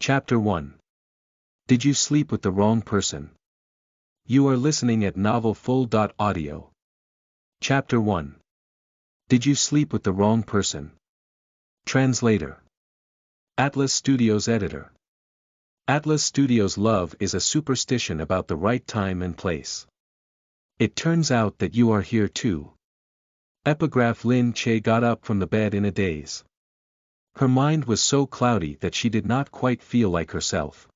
Chapter 1. Did you sleep with the wrong person? You are listening at novelfull.audio. Chapter 1. Did you sleep with the wrong person? Translator. Atlas Studios Editor. Atlas Studios' love is a superstition about the right time and place. It turns out that you are here too. Epigraph. Lin Che got up from the bed in a daze. Her mind was so cloudy that she did not quite feel like herself.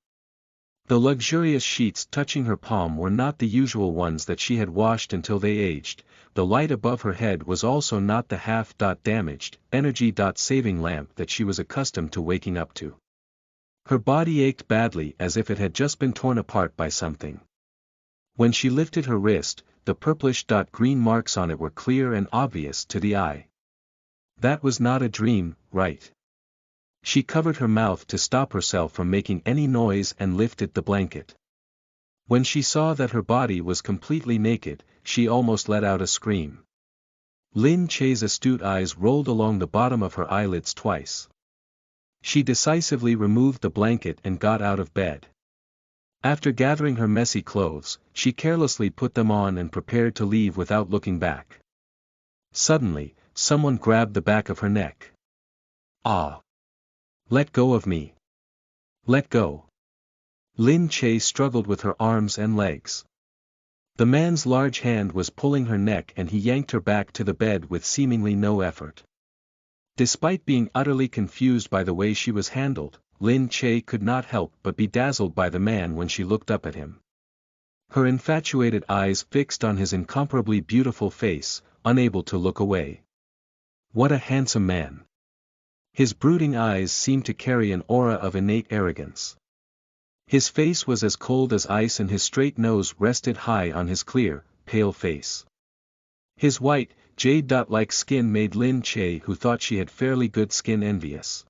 The luxurious sheets touching her palm were not the usual ones that she had washed until they aged. The light above her head was also not the half-damaged, energy-saving lamp that she was accustomed to waking up to. Her body ached badly as if it had just been torn apart by something. When she lifted her wrist, the purplish-green marks on it were clear and obvious to the eye. That was not a dream, right? She covered her mouth to stop herself from making any noise and lifted the blanket. When she saw that her body was completely naked, she almost let out a scream. Lin Che's astute eyes rolled along the bottom of her eyelids twice. She decisively removed the blanket and got out of bed. After gathering her messy clothes, she carelessly put them on and prepared to leave without looking back. Suddenly, someone grabbed the back of her neck. Ah! Let go of me. Let go. Lin Che struggled with her arms and legs. The man's large hand was pulling her neck and he yanked her back to the bed with seemingly no effort. Despite being utterly confused by the way she was handled, Lin Che could not help but be dazzled by the man when she looked up at him. Her infatuated eyes fixed on his incomparably beautiful face, unable to look away. What a handsome man! His brooding eyes seemed to carry an aura of innate arrogance. His face was as cold as ice and his straight nose rested high on his clear, pale face. His white, jade-like skin made Lin Che, who thought she had fairly good skin, envious.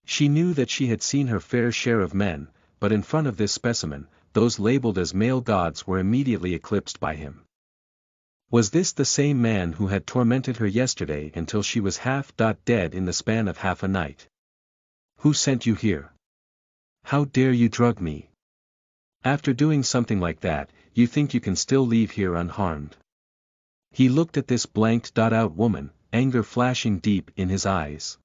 She knew that she had seen her fair share of men, but in front of this specimen, those labeled as male gods were immediately eclipsed by him. Was this the same man who had tormented her yesterday until she was half-dead in the span of half a night? Who sent you here? How dare you drug me? After doing something like that, you think you can still leave here unharmed? He looked at this blanked-out woman, anger flashing deep in his eyes.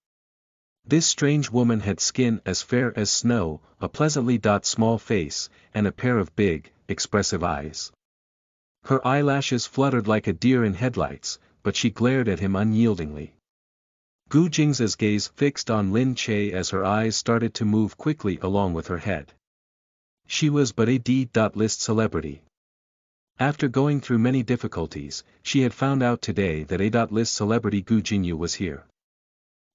This strange woman had skin as fair as snow, a pleasantly small face, and a pair of big, expressive eyes. Her eyelashes fluttered like a deer in headlights, but she glared at him unyieldingly. Gu Jing's gaze fixed on Lin Che as her eyes started to move quickly along with her head. She was but a D-list celebrity. After going through many difficulties, she had found out today that A-list celebrity Gu Jingyu was here.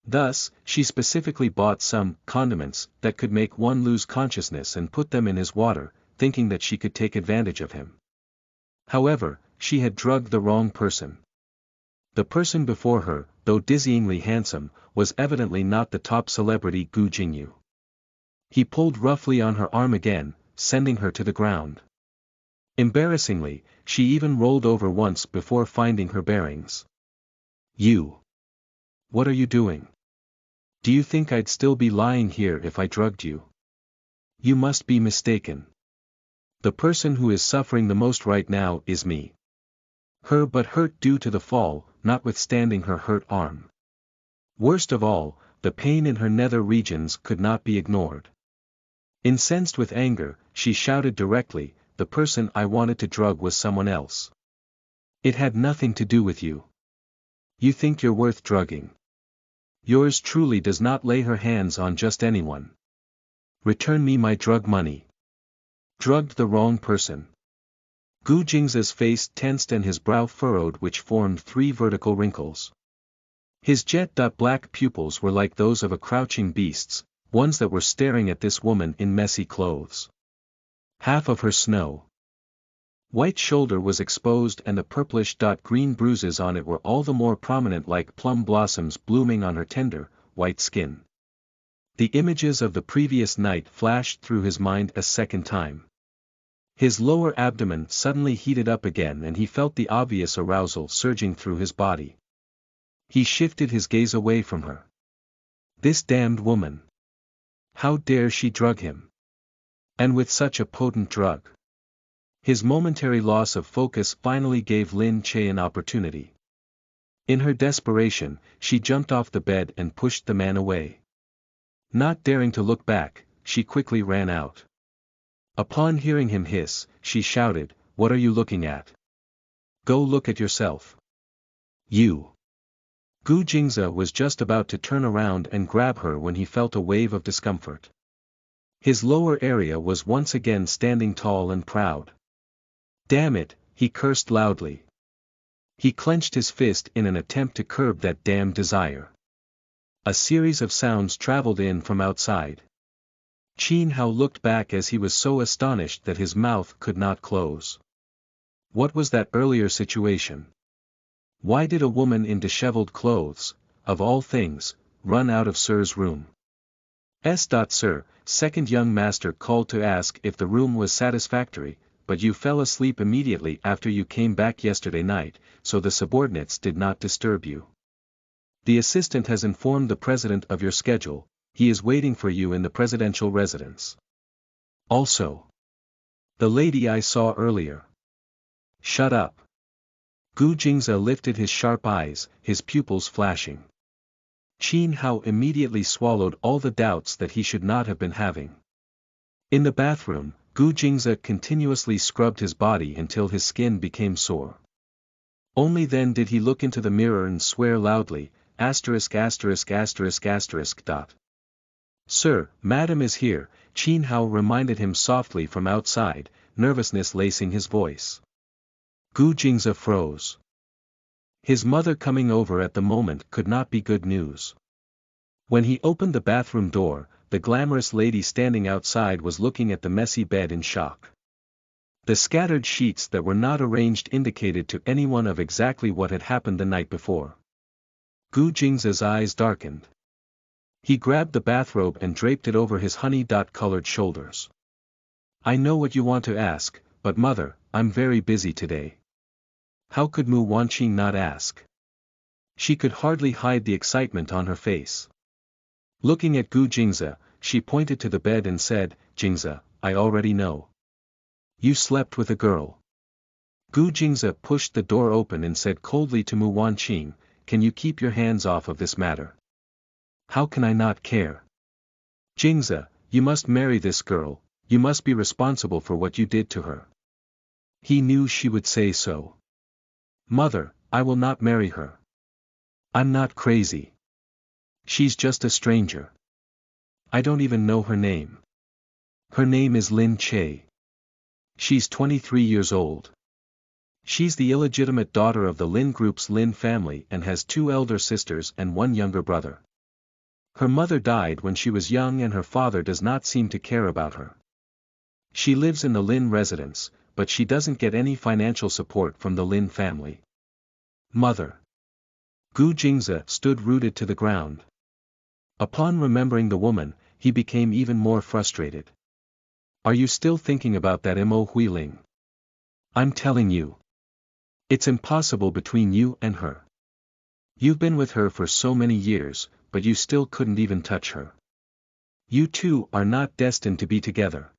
Thus, she specifically bought some condiments that could make one lose consciousness and put them in his water, thinking that she could take advantage of him. However, she had drugged the wrong person. The person before her, though dizzyingly handsome, was evidently not the top celebrity Gu Jingyu. He pulled roughly on her arm again, sending her to the ground. Embarrassingly, she even rolled over once before finding her bearings. You! What are you doing? Do you think I'd still be lying here if I drugged you? You must be mistaken. The person who is suffering the most right now is me. Her but hurt due to the fall, notwithstanding her hurt arm. Worst of all, the pain in her nether regions could not be ignored. Incensed with anger, she shouted directly, the person I wanted to drug was someone else. It had nothing to do with you. You think you're worth drugging. Yours truly does not lay her hands on just anyone. Return me my drug money. Drugged the wrong person. Gu Jing's face tensed and his brow furrowed, which formed 3 vertical wrinkles. His jet-black pupils were like those of a crouching beast's, ones that were staring at this woman in messy clothes. Half of her snow white shoulder was exposed and the purplish-green bruises on it were all the more prominent, like plum blossoms blooming on her tender, white skin. The images of the previous night flashed through his mind a second time. His lower abdomen suddenly heated up again and he felt the obvious arousal surging through his body. He shifted his gaze away from her. This damned woman. How dare she drug him? And with such a potent drug. His momentary loss of focus finally gave Lin Che an opportunity. In her desperation, she jumped off the bed and pushed the man away. Not daring to look back, she quickly ran out. Upon hearing him hiss, she shouted, "What are you looking at? Go look at yourself. You." Gu Jingze was just about to turn around and grab her when he felt a wave of discomfort. His lower area was once again standing tall and proud. Damn it, he cursed loudly. He clenched his fist in an attempt to curb that damned desire. A series of sounds traveled in from outside. Qin Hao looked back as he was so astonished that his mouth could not close. What was that earlier situation? Why did a woman in disheveled clothes, of all things, run out of Sir's room? Sir, second young master called to ask if the room was satisfactory, but you fell asleep immediately after you came back yesterday night, so the subordinates did not disturb you. The assistant has informed the president of your schedule, he is waiting for you in the presidential residence. Also, the lady I saw earlier. Shut up. Gu Jingze lifted his sharp eyes, his pupils flashing. Qin Hao immediately swallowed all the doubts that he should not have been having. In the bathroom, Gu Jingze continuously scrubbed his body until his skin became sore. Only then did he look into the mirror and swear loudly, ********. Sir, Madam is here, Qin Hao reminded him softly from outside, nervousness lacing his voice. Gu Jingze froze. His mother coming over at the moment could not be good news. When he opened the bathroom door, the glamorous lady standing outside was looking at the messy bed in shock. The scattered sheets that were not arranged indicated to anyone of exactly what had happened the night before. Gu Jingze's eyes darkened. He grabbed the bathrobe and draped it over his honey-colored shoulders. I know what you want to ask, but mother, I'm very busy today. How could Mu Wanqing not ask? She could hardly hide the excitement on her face. Looking at Gu Jingze, she pointed to the bed and said, Jingze, I already know. You slept with a girl. Gu Jingze pushed the door open and said coldly to Mu Wanqing, can you keep your hands off of this matter? How can I not care? Jingze, you must marry this girl, you must be responsible for what you did to her. He knew she would say so. Mother, I will not marry her. I'm not crazy. She's just a stranger. I don't even know her name. Her name is Lin Che. She's 23 years old. She's the illegitimate daughter of the Lin Group's Lin family and has 2 elder sisters and 1 younger brother. Her mother died when she was young and her father does not seem to care about her. She lives in the Lin residence, but she doesn't get any financial support from the Lin family. Mother. Gu Jingze stood rooted to the ground. Upon remembering the woman, he became even more frustrated. Are you still thinking about that Mo Huiling? I'm telling you. It's impossible between you and her. You've been with her for so many years, but you still couldn't even touch her. You two are not destined to be together.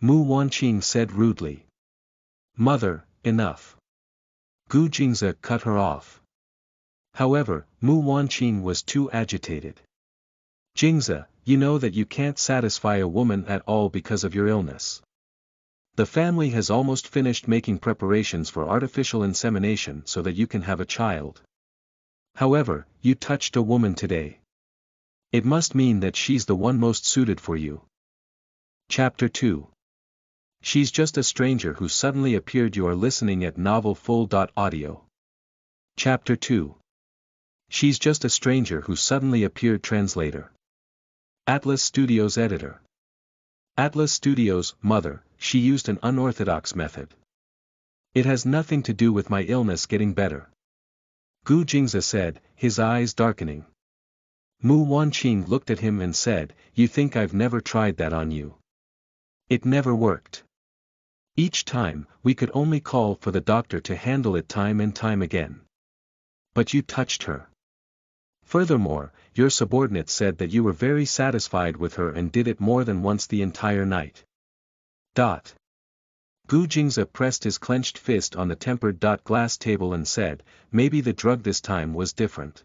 Mu Wanqing said rudely. Mother, enough. Gu Jingze cut her off. However, Mu Wanqing was too agitated. Jingze, you know that you can't satisfy a woman at all because of your illness. The family has almost finished making preparations for artificial insemination so that you can have a child. However, you touched a woman today. It must mean that she's the one most suited for you. Chapter 2. She's just a stranger who suddenly appeared. You are listening at novelfull.audio. Chapter 2. She's just a stranger who suddenly appeared. Translator. Atlas Studios Editor. Atlas Studios, Mother, she used an unorthodox method. It has nothing to do with my illness getting better. Gu Jingze said, his eyes darkening. Mu Wanqing looked at him and said, you think I've never tried that on you? It never worked. Each time, we could only call for the doctor to handle it time and time again. But you touched her. Furthermore, your subordinate said that you were very satisfied with her and did it more than once the entire night. Gu Jingze pressed his clenched fist on the tempered glass table and said, maybe the drug this time was different.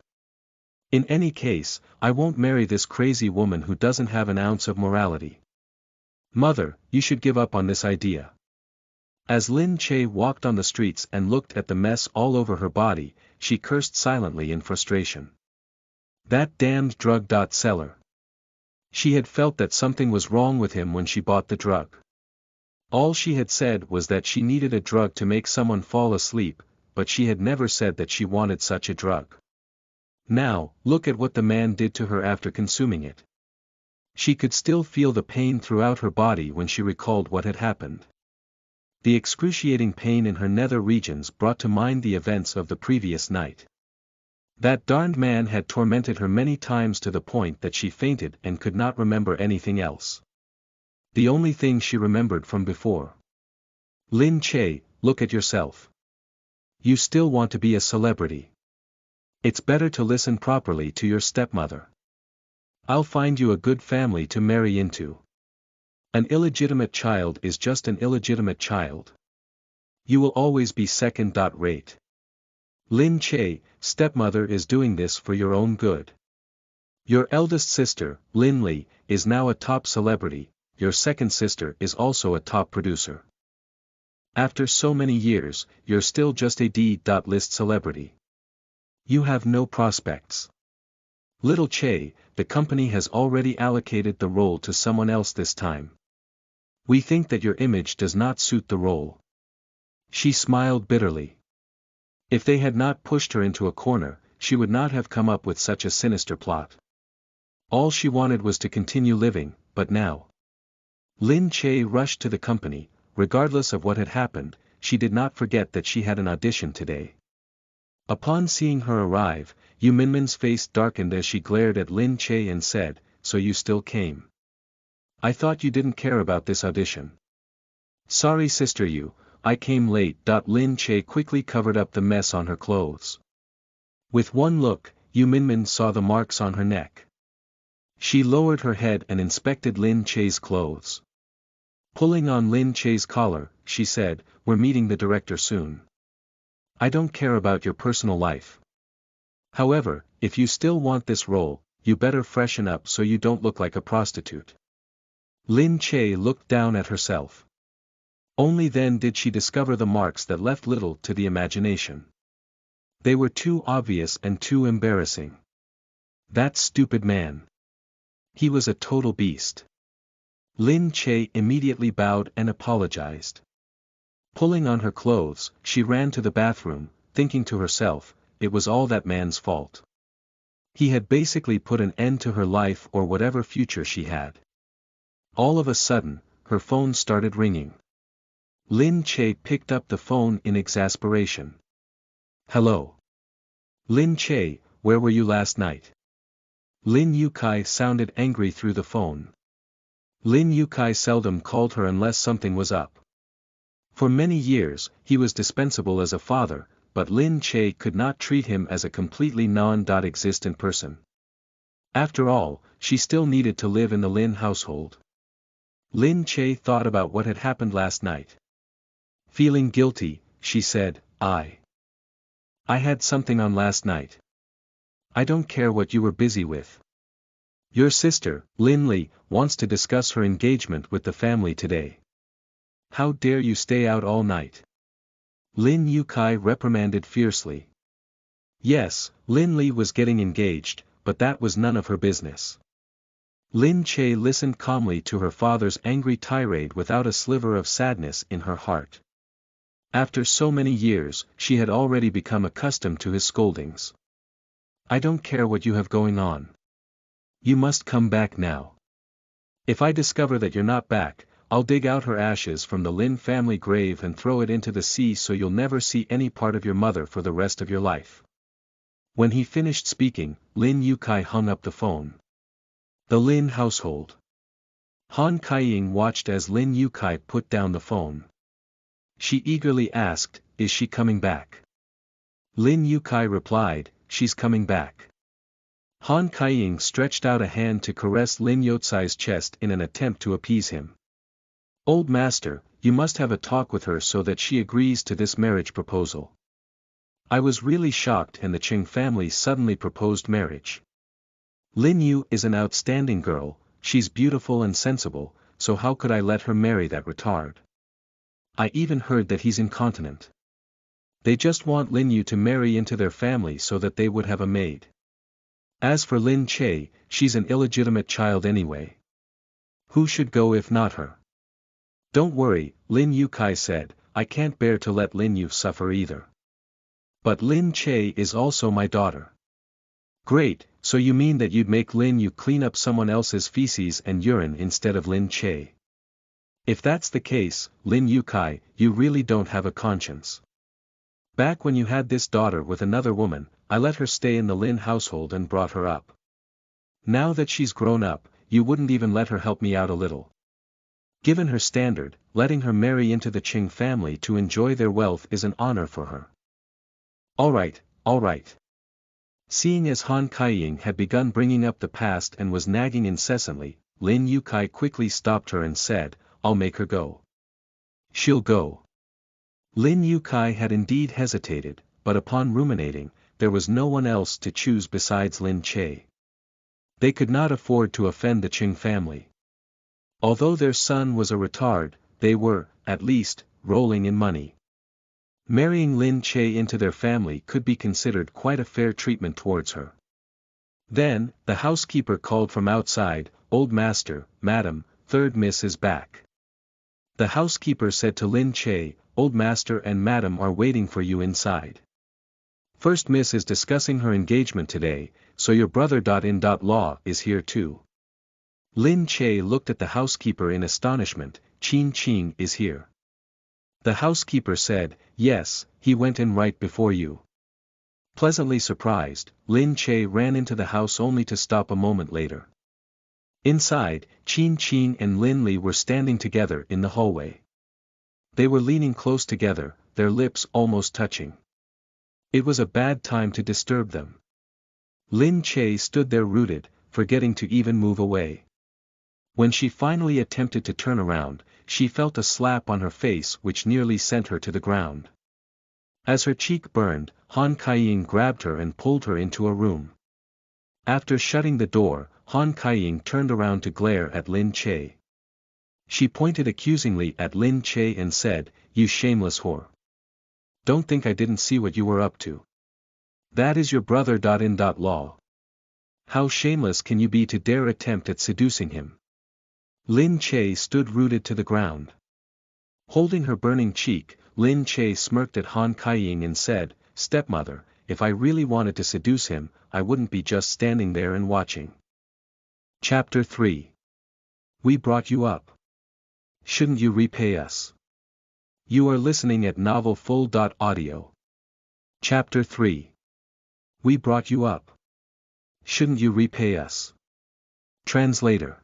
In any case, I won't marry this crazy woman who doesn't have an ounce of morality. Mother, you should give up on this idea. As Lin Che walked on the streets and looked at the mess all over her body, she cursed silently in frustration. That damned drug seller. She had felt that something was wrong with him when she bought the drug. All she had said was that she needed a drug to make someone fall asleep, but she had never said that she wanted such a drug. Now, look at what the man did to her after consuming it. She could still feel the pain throughout her body when she recalled what had happened. The excruciating pain in her nether regions brought to mind the events of the previous night. That darned man had tormented her many times to the point that she fainted and could not remember anything else. The only thing she remembered from before. Lin Che, look at yourself. You still want to be a celebrity. It's better to listen properly to your stepmother. I'll find you a good family to marry into. An illegitimate child is just an illegitimate child. You will always be second-rate. Lin Che, stepmother is doing this for your own good. Your eldest sister, Lin Li, is now a top celebrity, your second sister is also a top producer. After so many years, you're still just a D.list celebrity. You have no prospects. Little Che, the company has already allocated the role to someone else this time. We think that your image does not suit the role. She smiled bitterly. If they had not pushed her into a corner, she would not have come up with such a sinister plot. All she wanted was to continue living, but now. Lin Che rushed to the company. Regardless of what had happened, she did not forget that she had an audition today. Upon seeing her arrive, Yu Minmin's face darkened as she glared at Lin Che and said, so you still came. I thought you didn't care about this audition. Sorry sister Yu, I came late. Lin Che quickly covered up the mess on her clothes. With one look, Yu Minmin saw the marks on her neck. She lowered her head and inspected Lin Che's clothes. Pulling on Lin Che's collar, she said, we're meeting the director soon. I don't care about your personal life. However, if you still want this role, you better freshen up so you don't look like a prostitute. Lin Che looked down at herself. Only then did she discover the marks that left little to the imagination. They were too obvious and too embarrassing. That stupid man. He was a total beast. Lin Che immediately bowed and apologized. Pulling on her clothes, she ran to the bathroom, thinking to herself, it was all that man's fault. He had basically put an end to her life or whatever future she had. All of a sudden, her phone started ringing. Lin Che picked up the phone in exasperation. Hello. Lin Che, where were you last night? Lin Yukai sounded angry through the phone. Lin Yukai seldom called her unless something was up. For many years, he was dispensable as a father, but Lin Che could not treat him as a completely non-existent person. After all, she still needed to live in the Lin household. Lin Che thought about what had happened last night. Feeling guilty, she said, I had something on last night. I don't care what you were busy with. Your sister, Lin Li, wants to discuss her engagement with the family today. How dare you stay out all night? Lin Yukai reprimanded fiercely. Yes, Lin Li was getting engaged, but that was none of her business. Lin Che listened calmly to her father's angry tirade without a sliver of sadness in her heart. After so many years, she had already become accustomed to his scoldings. I don't care what you have going on. You must come back now. If I discover that you're not back, I'll dig out her ashes from the Lin family grave and throw it into the sea so you'll never see any part of your mother for the rest of your life. When he finished speaking, Lin Yukai hung up the phone. The Lin household. Han Kaiying watched as Lin Yukai put down the phone. She eagerly asked, is she coming back? Lin Yukai replied, she's coming back. Han Kaiying stretched out a hand to caress Lin Yotsai's chest in an attempt to appease him. Old master, you must have a talk with her so that she agrees to this marriage proposal. I was really shocked and the Qing family suddenly proposed marriage. Lin Yu is an outstanding girl, she's beautiful and sensible, so how could I let her marry that retard? I even heard that he's incontinent. They just want Lin Yu to marry into their family so that they would have a maid. As for Lin Che, she's an illegitimate child anyway. Who should go if not her? Don't worry, Lin Yu Kai said, I can't bear to let Lin Yu suffer either. But Lin Che is also my daughter. Great, so you mean that you'd make Lin Yu clean up someone else's feces and urine instead of Lin Che? If that's the case, Lin Yu Kai, you really don't have a conscience. Back when you had this daughter with another woman, I let her stay in the Lin household and brought her up. Now that she's grown up, you wouldn't even let her help me out a little. Given her standard, letting her marry into the Qing family to enjoy their wealth is an honor for her. Alright, alright. Seeing as Han Kaiying had begun bringing up the past and was nagging incessantly, Lin Yu Kai quickly stopped her and said, I'll make her go. She'll go. Lin Yu Kai had indeed hesitated, but upon ruminating, there was no one else to choose besides Lin Che. They could not afford to offend the Qing family. Although their son was a retard, they were, at least, rolling in money. Marrying Lin Che into their family could be considered quite a fair treatment towards her. Then, the housekeeper called from outside, Old master, madam, third miss is back. The housekeeper said to Lin Che, Old master and madam are waiting for you inside. First miss is discussing her engagement today, so your brother-in-law is here too. Lin Che looked at the housekeeper in astonishment, Qin Qing is here. The housekeeper said, yes, he went in right before you. Pleasantly surprised, Lin Che ran into the house only to stop a moment later. Inside, Qin Qing and Lin Li were standing together in the hallway. They were leaning close together, their lips almost touching. It was a bad time to disturb them. Lin Che stood there rooted, forgetting to even move away. When she finally attempted to turn around, she felt a slap on her face which nearly sent her to the ground. As her cheek burned, Han Kaiying grabbed her and pulled her into a room. After shutting the door, Han Kaiying turned around to glare at Lin Che. She pointed accusingly at Lin Che and said, you shameless whore. Don't think I didn't see what you were up to. That is your brother-in-law. How shameless can you be to dare attempt at seducing him? Lin Che stood rooted to the ground. Holding her burning cheek, Lin Che smirked at Han Kaiying and said, stepmother, if I really wanted to seduce him, I wouldn't be just standing there and watching. Chapter 3. We brought you up. Shouldn't you repay us? You are listening at novelfull.audio. Chapter 3. We brought you up. Shouldn't you repay us? Translator.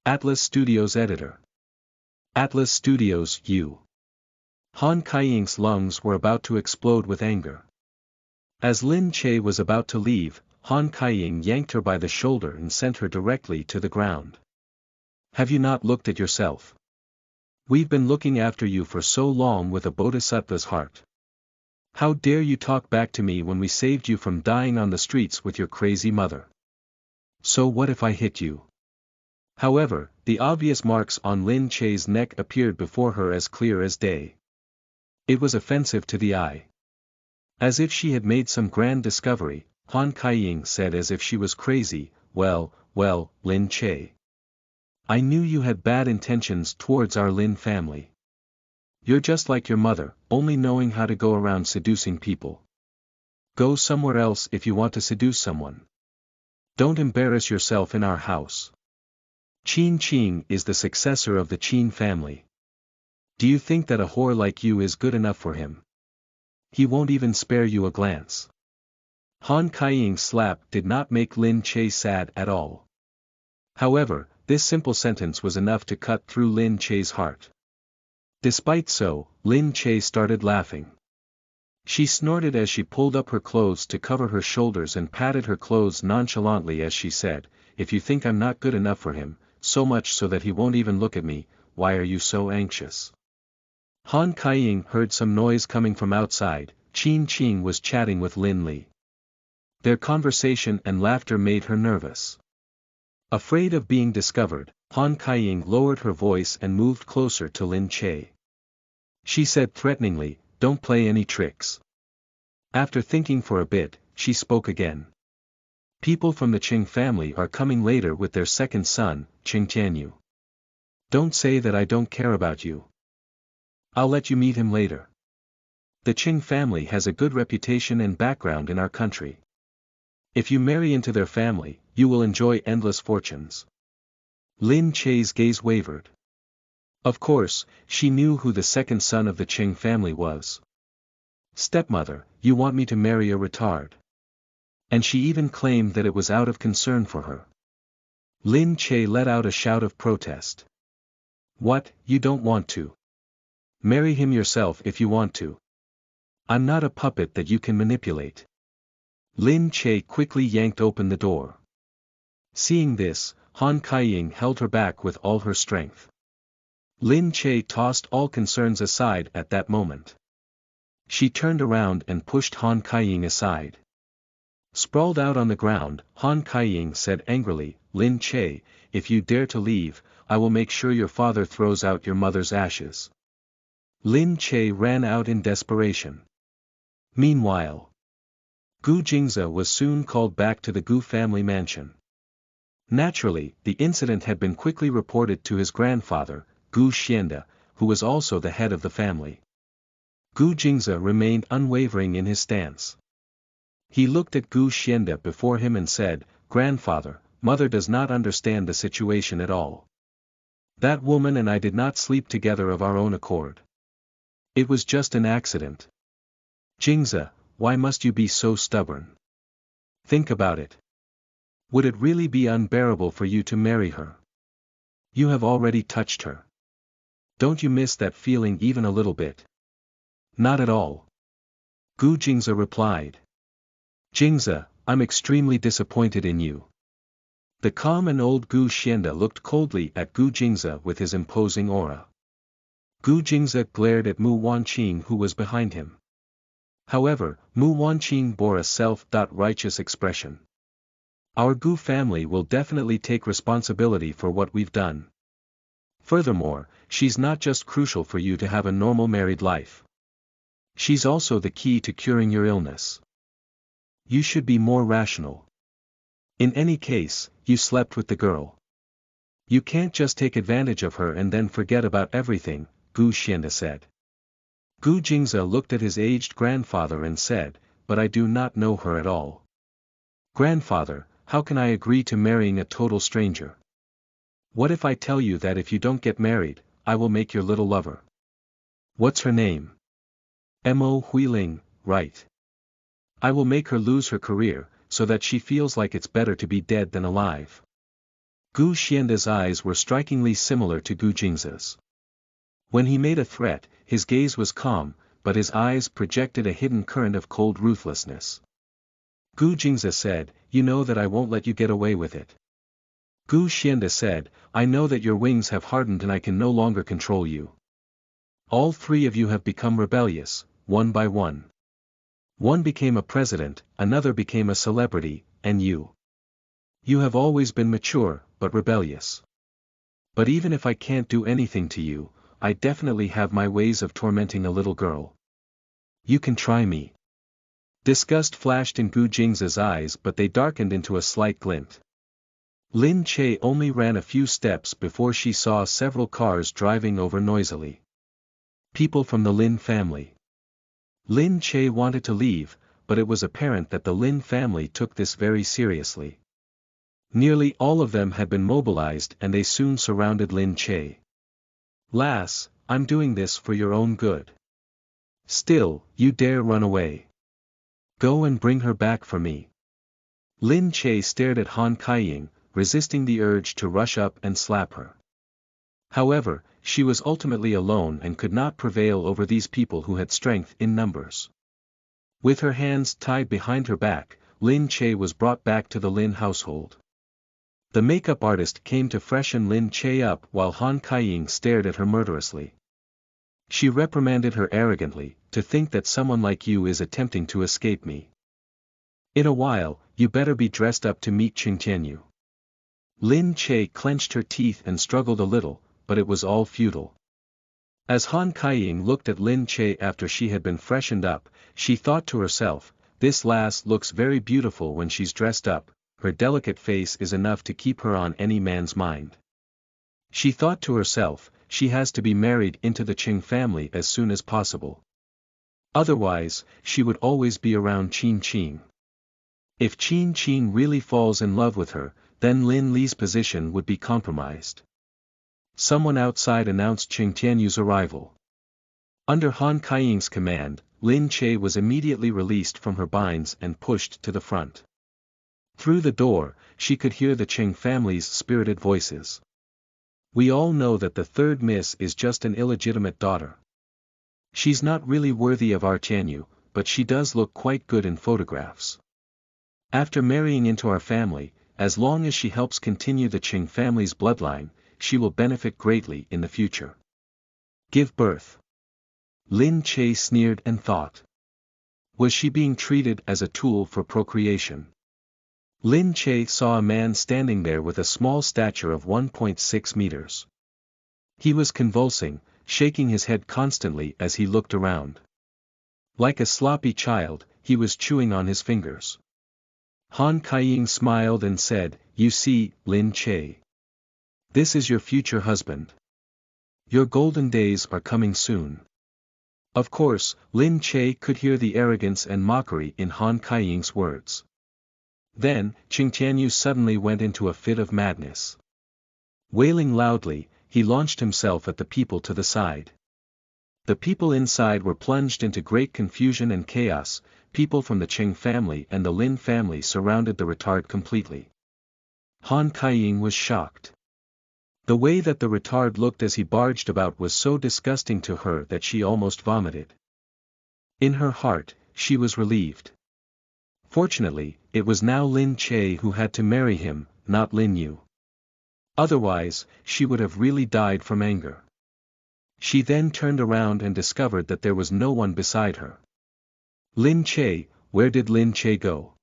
Atlas Studios Editor. Atlas Studios U. Han Kaiying's lungs were about to explode with anger. As Lin Che was about to leave, Han Kaiying yanked her by the shoulder and sent her directly to the ground. Have you not looked at yourself? We've been looking after you for so long with a bodhisattva's heart. How dare you talk back to me when we saved you from dying on the streets with your crazy mother? So what if I hit you? However, the obvious marks on Lin Che's neck appeared before her as clear as day. It was offensive to the eye. As if she had made some grand discovery, Han Kaiying said as if she was crazy, well, Lin Che. I knew you had bad intentions towards our Lin family. You're just like your mother, only knowing how to go around seducing people. Go somewhere else if you want to seduce someone. Don't embarrass yourself in our house. Qin Qing is the successor of the Qin family. Do you think that a whore like you is good enough for him? He won't even spare you a glance. Han Kaiying's slap did not make Lin Che sad at all. However, this simple sentence was enough to cut through Lin Che's heart. Despite so, Lin Che started laughing. She snorted as she pulled up her clothes to cover her shoulders and patted her clothes nonchalantly as she said, "If you think I'm not good enough for him, so much so that he won't even look at me, why are you so anxious?" Han Kaiying heard some noise coming from outside. Qin Qing was chatting with Lin Li. Their conversation and laughter made her nervous. Afraid of being discovered, Han Kaiying lowered her voice and moved closer to Lin Che. She said threateningly, "Don't play any tricks." After thinking for a bit, she spoke again. "People from the Qing family are coming later with their second son, Qing Tianyu. Don't say that I don't care about you. I'll let you meet him later. The Qing family has a good reputation and background in our country. If you marry into their family, you will enjoy endless fortunes." Lin Che's gaze wavered. Of course, she knew who the second son of the Qing family was. "Stepmother, you want me to marry a retard?" And she even claimed that it was out of concern for her. Lin Che let out a shout of protest. "What, you don't want to? Marry him yourself if you want to. I'm not a puppet that you can manipulate." Lin Che quickly yanked open the door. Seeing this, Han Kaiying held her back with all her strength. Lin Che tossed all concerns aside at that moment. She turned around and pushed Han Kaiying aside. Sprawled out on the ground, Han Kaiying said angrily, "Lin Che, if you dare to leave, I will make sure your father throws out your mother's ashes." Lin Che ran out in desperation. Meanwhile, Gu Jingze was soon called back to the Gu family mansion. Naturally, the incident had been quickly reported to his grandfather, Gu Xiande, who was also the head of the family. Gu Jingze remained unwavering in his stance. He looked at Gu Xiande before him and said, "Grandfather, mother does not understand the situation at all. That woman and I did not sleep together of our own accord. It was just an accident. Jingze, why must you be so stubborn? Think about it. Would it really be unbearable for you to marry her? You have already touched her. Don't you miss that feeling even a little bit?" "Not at all," Gu Jingze replied. "Jingze, I'm extremely disappointed in you." The calm and old Gu Xiande looked coldly at Gu Jingze with his imposing aura. Gu Jingze glared at Mu Wanqing who was behind him. However, Mu Wanqing bore a self-righteous expression. "Our Gu family will definitely take responsibility for what we've done. Furthermore, she's not just crucial for you to have a normal married life. She's also the key to curing your illness. You should be more rational. In any case, you slept with the girl. You can't just take advantage of her and then forget about everything," Gu Xiande said. Gu Jingze looked at his aged grandfather and said, "But I do not know her at all. Grandfather, how can I agree to marrying a total stranger? What if I tell you that if you don't get married, I will make your little lover? What's her name? Mo Huiling, right? I will make her lose her career, so that she feels like it's better to be dead than alive." Gu Xiande's eyes were strikingly similar to Gu Jingze's. When he made a threat, his gaze was calm, but his eyes projected a hidden current of cold ruthlessness. Gu Jingze said, "You know that I won't let you get away with it." Gu Xiande said, "I know that your wings have hardened and I can no longer control you. All three of you have become rebellious, one by one. One became a president, another became a celebrity, and you. You have always been mature, but rebellious. But even if I can't do anything to you, I definitely have my ways of tormenting a little girl. You can try me." Disgust flashed in Gu Jingze's eyes but they darkened into a slight glint. Lin Che only ran a few steps before she saw several cars driving over noisily. People from the Lin family. Lin Che wanted to leave, but it was apparent that the Lin family took this very seriously. Nearly all of them had been mobilized and they soon surrounded Lin Che. "Lass, I'm doing this for your own good. Still, you dare run away. Go and bring her back for me." Lin Che stared at Han Kaiying, resisting the urge to rush up and slap her. However, she was ultimately alone and could not prevail over these people who had strength in numbers. With her hands tied behind her back, Lin Che was brought back to the Lin household. The makeup artist came to freshen Lin Che up while Han Kaiying stared at her murderously. She reprimanded her arrogantly, to think that someone like you is attempting to escape me. In a while, you better be dressed up to meet Qing Tianyu. Lin Che clenched her teeth and struggled a little, but it was all futile. As Han Kaiying looked at Lin Che after she had been freshened up, she thought to herself, this lass looks very beautiful when she's dressed up, her delicate face is enough to keep her on any man's mind. She thought to herself, she has to be married into the Qing family as soon as possible. Otherwise, she would always be around Qin Qing. If Qin Qing really falls in love with her, then Lin Li's position would be compromised. Someone outside announced Qing Tianyu's arrival. Under Han Kaiying's command, Lin Che was immediately released from her binds and pushed to the front. Through the door, she could hear the Qing family's spirited voices. We all know that the third miss is just an illegitimate daughter. She's not really worthy of our Tianyu, but she does look quite good in photographs. After marrying into our family, as long as she helps continue the Qing family's bloodline, she will benefit greatly in the future. Give birth. Lin Che sneered and thought. Was she being treated as a tool for procreation? Lin Che saw a man standing there with a small stature of 1.6 meters. He was convulsing, shaking his head constantly as he looked around. Like a sloppy child, he was chewing on his fingers. Han Kaiying smiled and said, "You see, Lin Che. This is your future husband. Your golden days are coming soon." Of course, Lin Che could hear the arrogance and mockery in Han Kaiying's words. Then, Qing Tianyu suddenly went into a fit of madness. Wailing loudly, he launched himself at the people to the side. The people inside were plunged into great confusion and chaos. People from the Qing family and the Lin family surrounded the retard completely. Han Kaiying was shocked. The way that the retard looked as he barged about was so disgusting to her that she almost vomited. In her heart, she was relieved. Fortunately, it was now Lin Che who had to marry him, not Lin Yu. Otherwise, she would have really died from anger. She then turned around and discovered that there was no one beside her. Lin Che, where did Lin Che go?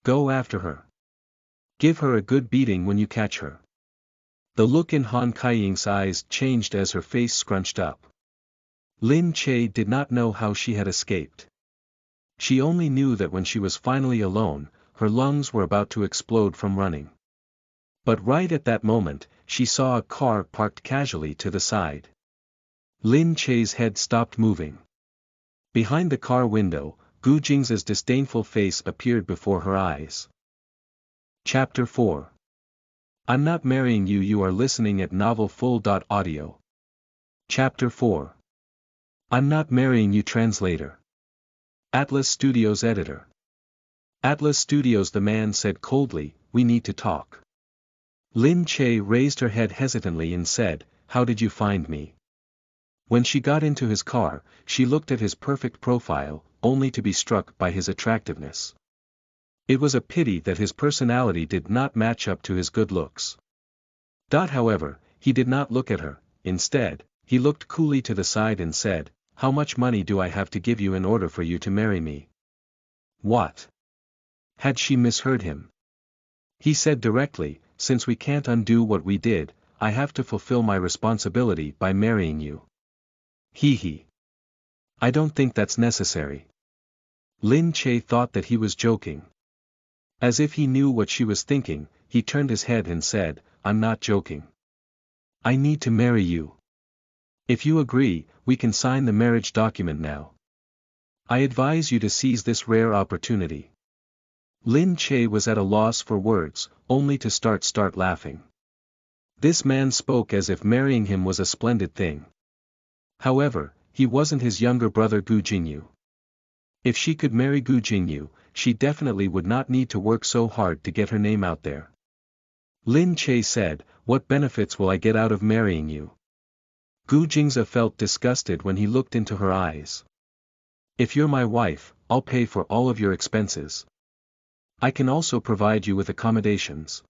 Go after her. Give her a good beating when you catch her. The look in Han Kaiying's eyes changed as her face scrunched up. Lin Che did not know how she had escaped. She only knew that when she was finally alone, her lungs were about to explode from running. But right at that moment, she saw a car parked casually to the side. Lin Che's head stopped moving. Behind the car window, Gu Jing's disdainful face appeared before her eyes. Chapter 4. I'm not marrying you. You are listening at novelfull.audio. Chapter 4. I'm not marrying you. Translator. Atlas Studios editor. Atlas Studios. The man said coldly, we need to talk. Lin Che raised her head hesitantly and said, how did you find me? When she got into his car, she looked at his perfect profile, only to be struck by his attractiveness. It was a pity that his personality did not match up to his good looks. However, he did not look at her. Instead, he looked coolly to the side and said, how much money do I have to give you in order for you to marry me? What? Had she misheard him? He said directly, since we can't undo what we did, I have to fulfill my responsibility by marrying you. He. I don't think that's necessary. Lin Che thought that he was joking. As if he knew what she was thinking, he turned his head and said, I'm not joking. I need to marry you. If you agree, we can sign the marriage document now. I advise you to seize this rare opportunity. Lin Che was at a loss for words, only to start laughing. This man spoke as if marrying him was a splendid thing. However, he wasn't his younger brother Gu Jingyu. If she could marry Gu Jingyu, she definitely would not need to work so hard to get her name out there. Lin Che said, what benefits will I get out of marrying you? Gu Jingza felt disgusted when he looked into her eyes. If you're my wife, I'll pay for all of your expenses. I can also provide you with accommodations.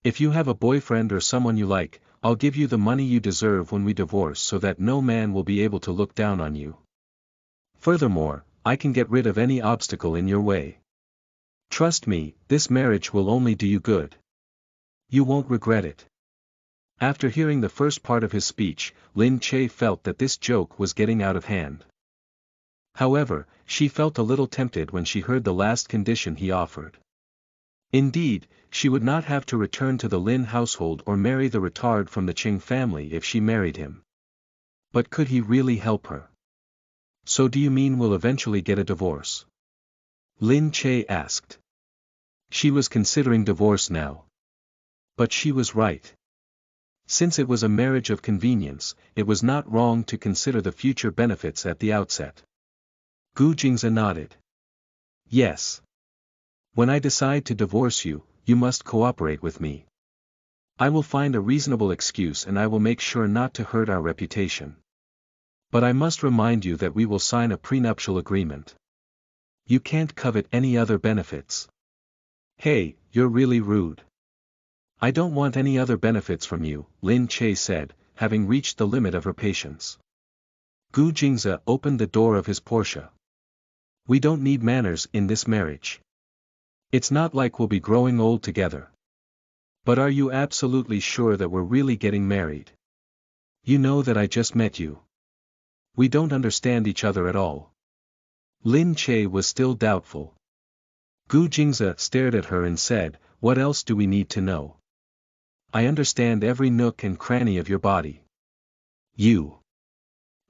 If you have a boyfriend or someone you like, I'll give you the money you deserve when we divorce so that no man will be able to look down on you. Furthermore, I can get rid of any obstacle in your way. Trust me, this marriage will only do you good. You won't regret it. After hearing the first part of his speech, Lin Che felt that this joke was getting out of hand. However, she felt a little tempted when she heard the last condition he offered. Indeed, she would not have to return to the Lin household or marry the retard from the Qing family if she married him. But could he really help her? So do you mean we'll eventually get a divorce? Lin Che asked. She was considering divorce now. But she was right. Since it was a marriage of convenience, it was not wrong to consider the future benefits at the outset. Gu Jingze nodded. Yes. When I decide to divorce you, you must cooperate with me. I will find a reasonable excuse and I will make sure not to hurt our reputation. But I must remind you that we will sign a prenuptial agreement. You can't covet any other benefits. Hey, you're really rude. I don't want any other benefits from you, Lin Che said, having reached the limit of her patience. Gu Jingze opened the door of his Porsche. We don't need manners in this marriage. It's not like we'll be growing old together. But are you absolutely sure that we're really getting married? You know that I just met you. We don't understand each other at all. Lin Che was still doubtful. Gu Jingze stared at her and said, what else do we need to know? I understand every nook and cranny of your body. You.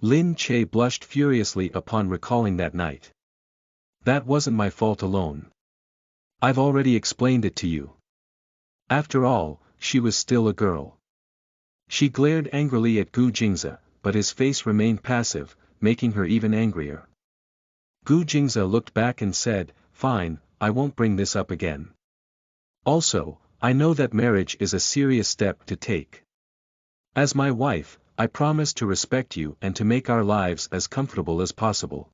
Lin Che blushed furiously upon recalling that night. That wasn't my fault alone. I've already explained it to you. After all, she was still a girl. She glared angrily at Gu Jingze, but his face remained passive, making her even angrier. Gu Jingze looked back and said, fine, I won't bring this up again. Also, I know that marriage is a serious step to take. As my wife, I promise to respect you and to make our lives as comfortable as possible.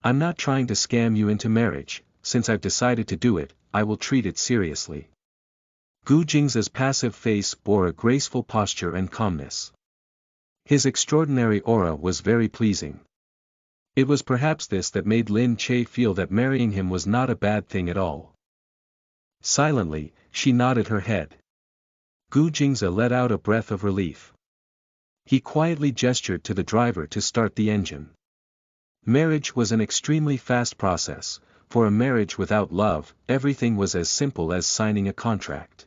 I'm not trying to scam you into marriage, since I've decided to do it, I will treat it seriously. Gu Jingze's passive face bore a graceful posture and calmness. His extraordinary aura was very pleasing. It was perhaps this that made Lin Che feel that marrying him was not a bad thing at all. Silently, she nodded her head. Gu Jingze let out a breath of relief. He quietly gestured to the driver to start the engine. Marriage was an extremely fast process. For a marriage without love, everything was as simple as signing a contract.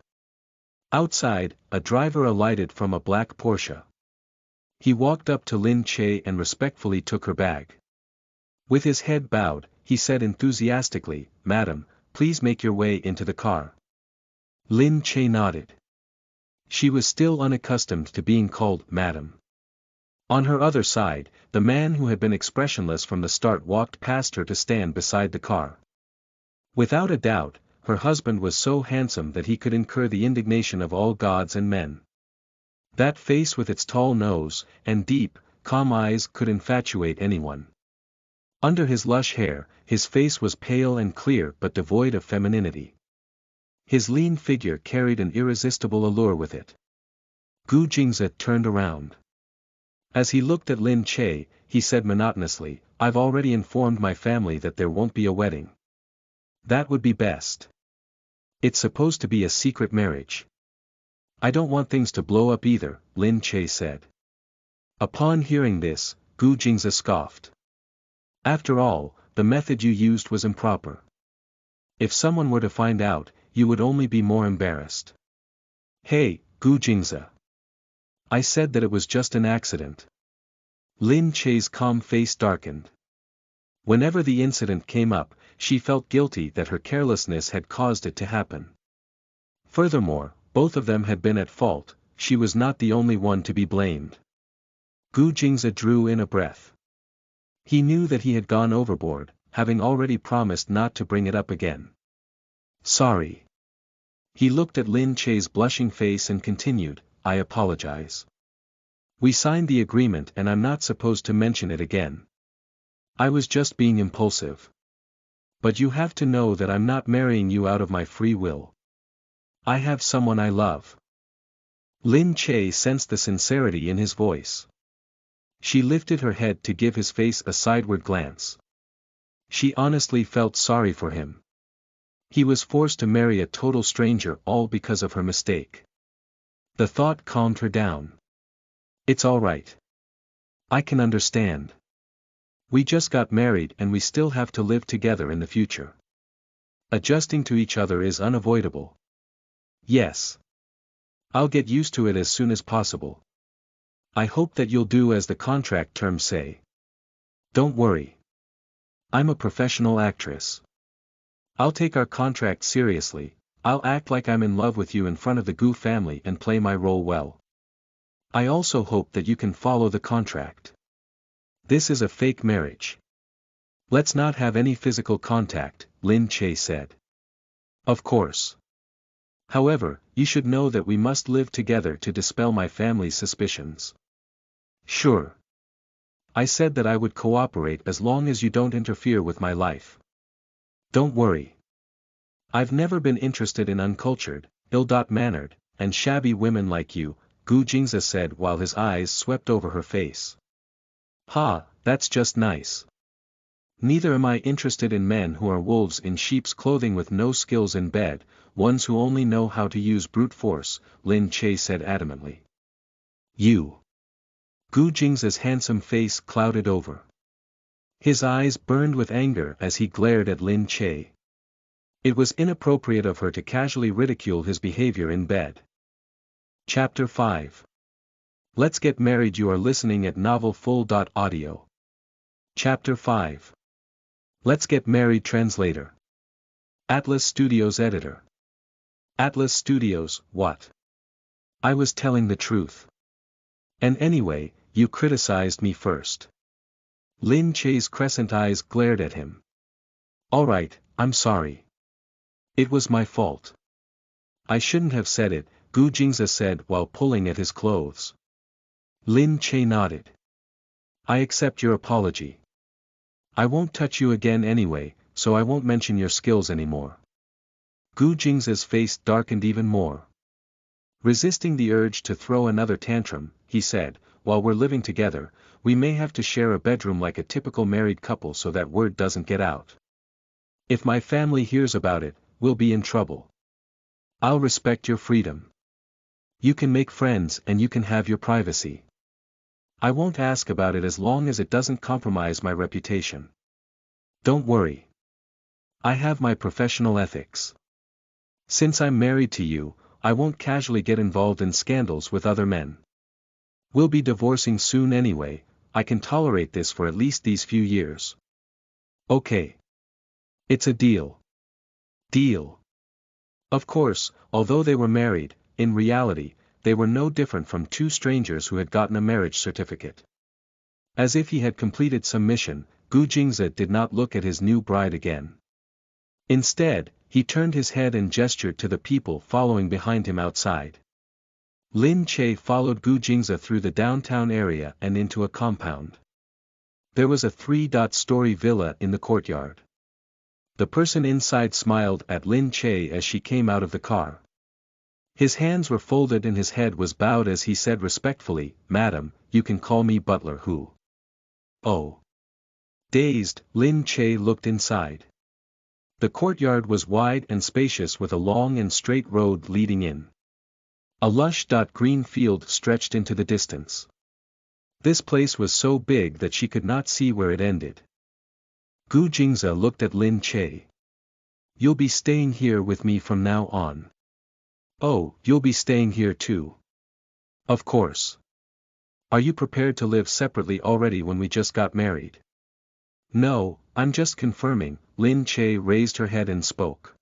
Outside, a driver alighted from a black Porsche. He walked up to Lin Che and respectfully took her bag. With his head bowed, he said enthusiastically, Madam, please make your way into the car. Lin Che nodded. She was still unaccustomed to being called Madam. On her other side, the man who had been expressionless from the start walked past her to stand beside the car. Without a doubt, her husband was so handsome that he could incur the indignation of all gods and men. That face with its tall nose, and deep, calm eyes could infatuate anyone. Under his lush hair, his face was pale and clear but devoid of femininity. His lean figure carried an irresistible allure with it. Gu Jingze turned around. As he looked at Lin Che, he said monotonously, I've already informed my family that there won't be a wedding. That would be best. It's supposed to be a secret marriage. I don't want things to blow up either, Lin Che said. Upon hearing this, Gu Jingze scoffed. After all, the method you used was improper. If someone were to find out, you would only be more embarrassed. Hey, Gu Jingze. I said that it was just an accident. Lin Che's calm face darkened. Whenever the incident came up, she felt guilty that her carelessness had caused it to happen. Furthermore, both of them had been at fault, she was not the only one to be blamed. Gu Jingze drew in a breath. He knew that he had gone overboard, having already promised not to bring it up again. Sorry. He looked at Lin Che's blushing face and continued, I apologize. We signed the agreement and I'm not supposed to mention it again. I was just being impulsive. But you have to know that I'm not marrying you out of my free will. I have someone I love. Lin Che sensed the sincerity in his voice. She lifted her head to give his face a sideward glance. She honestly felt sorry for him. He was forced to marry a total stranger all because of her mistake. The thought calmed her down. It's all right. I can understand. We just got married and we still have to live together in the future. Adjusting to each other is unavoidable. Yes. I'll get used to it as soon as possible. I hope that you'll do as the contract terms say. Don't worry. I'm a professional actress. I'll take our contract seriously. I'll act like I'm in love with you in front of the Gu family and play my role well. I also hope that you can follow the contract. This is a fake marriage. Let's not have any physical contact, Lin Che said. Of course. However, you should know that we must live together to dispel my family's suspicions. Sure. I said that I would cooperate as long as you don't interfere with my life. Don't worry. I've never been interested in uncultured, ill-mannered, and shabby women like you, Gu Jingze said while his eyes swept over her face. Ha, that's just nice. Neither am I interested in men who are wolves in sheep's clothing with no skills in bed, ones who only know how to use brute force, Lin Che said adamantly. You. Gu Jingze's handsome face clouded over. His eyes burned with anger as he glared at Lin Che. It was inappropriate of her to casually ridicule his behavior in bed. Chapter 5. Let's Get Married. You are listening at novelfull.audio. Chapter 5. Let's Get Married. Translator. Atlas Studios Editor. Atlas Studios, what? I was telling the truth. And anyway, you criticized me first. Lin Che's crescent eyes glared at him. Alright, I'm sorry. It was my fault. I shouldn't have said it, Gu Jingze said while pulling at his clothes. Lin Che nodded. I accept your apology. I won't touch you again anyway, so I won't mention your skills anymore. Gu Jingze's face darkened even more. Resisting the urge to throw another tantrum, he said, while we're living together, we may have to share a bedroom like a typical married couple so that word doesn't get out. If my family hears about it, we'll be in trouble. I'll respect your freedom. You can make friends and you can have your privacy. I won't ask about it as long as it doesn't compromise my reputation. Don't worry. I have my professional ethics. Since I'm married to you, I won't casually get involved in scandals with other men. We'll be divorcing soon anyway, I can tolerate this for at least these few years. Okay. It's a deal. Deal. Of course, although they were married, in reality, they were no different from two strangers who had gotten a marriage certificate. As if he had completed some mission, Gu Jingze did not look at his new bride again. Instead, he turned his head and gestured to the people following behind him outside. Lin Che followed Gu Jingze through the downtown area and into a compound. There was a 3-story villa in the courtyard. The person inside smiled at Lin Che as she came out of the car. His hands were folded and his head was bowed as he said respectfully, "Madam, you can call me Butler Hu." Oh. Dazed, Lin Che looked inside. The courtyard was wide and spacious with a long and straight road leading in. A lush green field stretched into the distance. This place was so big that she could not see where it ended. Gu Jingze looked at Lin Che. You'll be staying here with me from now on. Oh, you'll be staying here too. Of course. Are you prepared to live separately already when we just got married? No, I'm just confirming, Lin Che raised her head and spoke.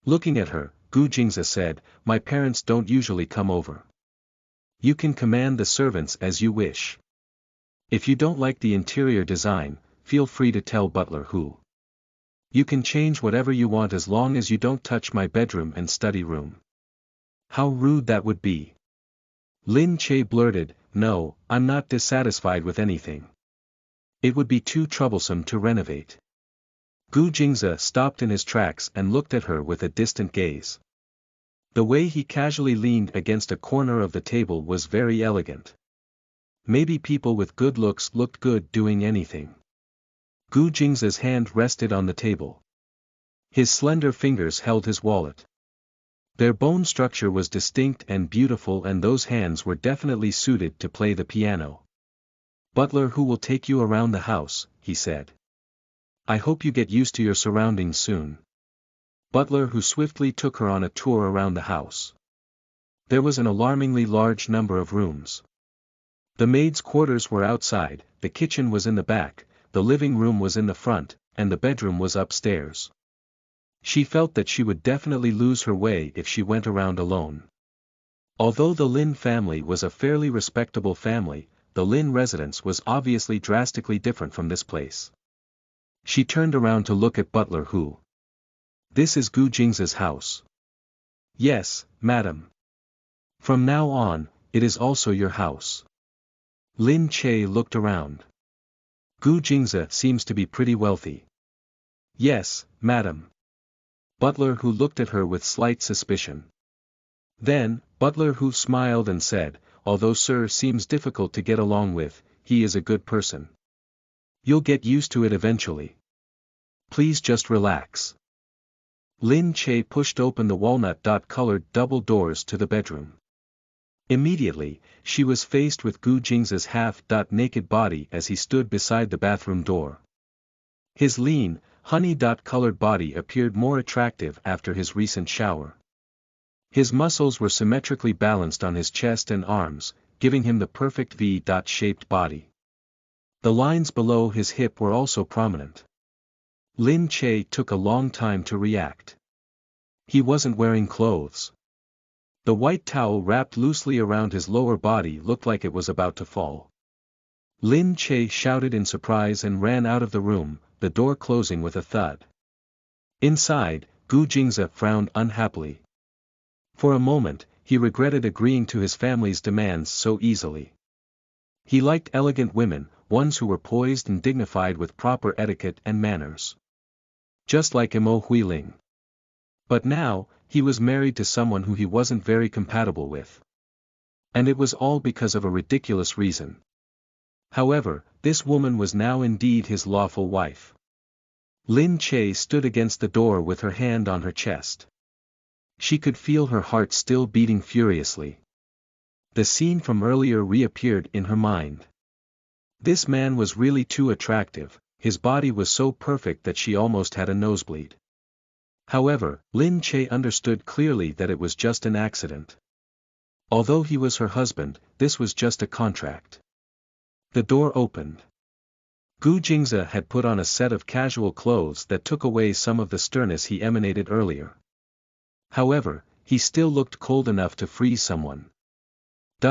Looking at her, Gu Jingze said, my parents don't usually come over. You can command the servants as you wish. If you don't like the interior design, feel free to tell Butler Hu. You can change whatever you want as long as you don't touch my bedroom and study room. How rude that would be. Lin Che blurted, no, I'm not dissatisfied with anything. It would be too troublesome to renovate. Gu Jingze stopped in his tracks and looked at her with a distant gaze. The way he casually leaned against a corner of the table was very elegant. Maybe people with good looks looked good doing anything. Gu Jingze's hand rested on the table. His slender fingers held his wallet. Their bone structure was distinct and beautiful, and those hands were definitely suited to play the piano. "Butler who will take you around the house," he said. "I hope you get used to your surroundings soon." Butler who swiftly took her on a tour around the house. There was an alarmingly large number of rooms. The maids' quarters were outside, the kitchen was in the back, the living room was in the front, and the bedroom was upstairs. She felt that she would definitely lose her way if she went around alone. Although the Lin family was a fairly respectable family, the Lin residence was obviously drastically different from this place. She turned around to look at Butler Hu. "This is Gu Jingze's house." "Yes, madam. From now on, it is also your house." Lin Che looked around. "Gu Jingze seems to be pretty wealthy." "Yes, madam." Butler Hu looked at her with slight suspicion. Then, Butler Hu smiled and said, "Although Sir seems difficult to get along with, he is a good person. You'll get used to it eventually. Please just relax." Lin Che pushed open the walnut-colored double doors to the bedroom. Immediately, she was faced with Gu Jingze's half-naked body as he stood beside the bathroom door. His lean, honey-colored body appeared more attractive after his recent shower. His muscles were symmetrically balanced on his chest and arms, giving him the perfect V-shaped body. The lines below his hip were also prominent. Lin Che took a long time to react. He wasn't wearing clothes. The white towel wrapped loosely around his lower body looked like it was about to fall. Lin Che shouted in surprise and ran out of the room, the door closing with a thud. Inside, Gu Jingze frowned unhappily. For a moment, he regretted agreeing to his family's demands so easily. He liked elegant women, ones who were poised and dignified with proper etiquette and manners. Just like Mo Huiling. But now, he was married to someone who he wasn't very compatible with. And it was all because of a ridiculous reason. However, this woman was now indeed his lawful wife. Lin Che stood against the door with her hand on her chest. She could feel her heart still beating furiously. The scene from earlier reappeared in her mind. This man was really too attractive, his body was so perfect that she almost had a nosebleed. However, Lin Che understood clearly that it was just an accident. Although he was her husband, this was just a contract. The door opened. Gu Jingze had put on a set of casual clothes that took away some of the sternness he emanated earlier. However, he still looked cold enough to freeze someone.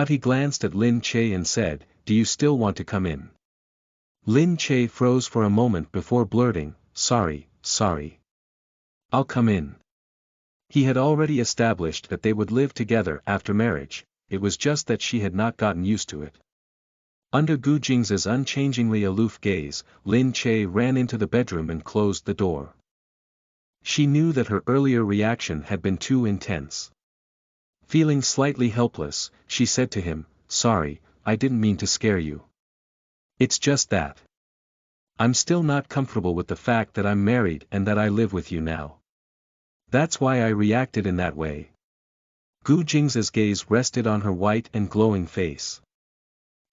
He glanced at Lin Che and said, "Do you still want to come in?" Lin Che froze for a moment before blurting, sorry. I'll come in." He had already established that they would live together after marriage, it was just that she had not gotten used to it. Under Gu Jingze's unchangingly aloof gaze, Lin Che ran into the bedroom and closed the door. She knew that her earlier reaction had been too intense. Feeling slightly helpless, she said to him, "Sorry, I didn't mean to scare you. It's just that. I'm still not comfortable with the fact that I'm married and that I live with you now. That's why I reacted in that way." Gu Jingze's gaze rested on her white and glowing face.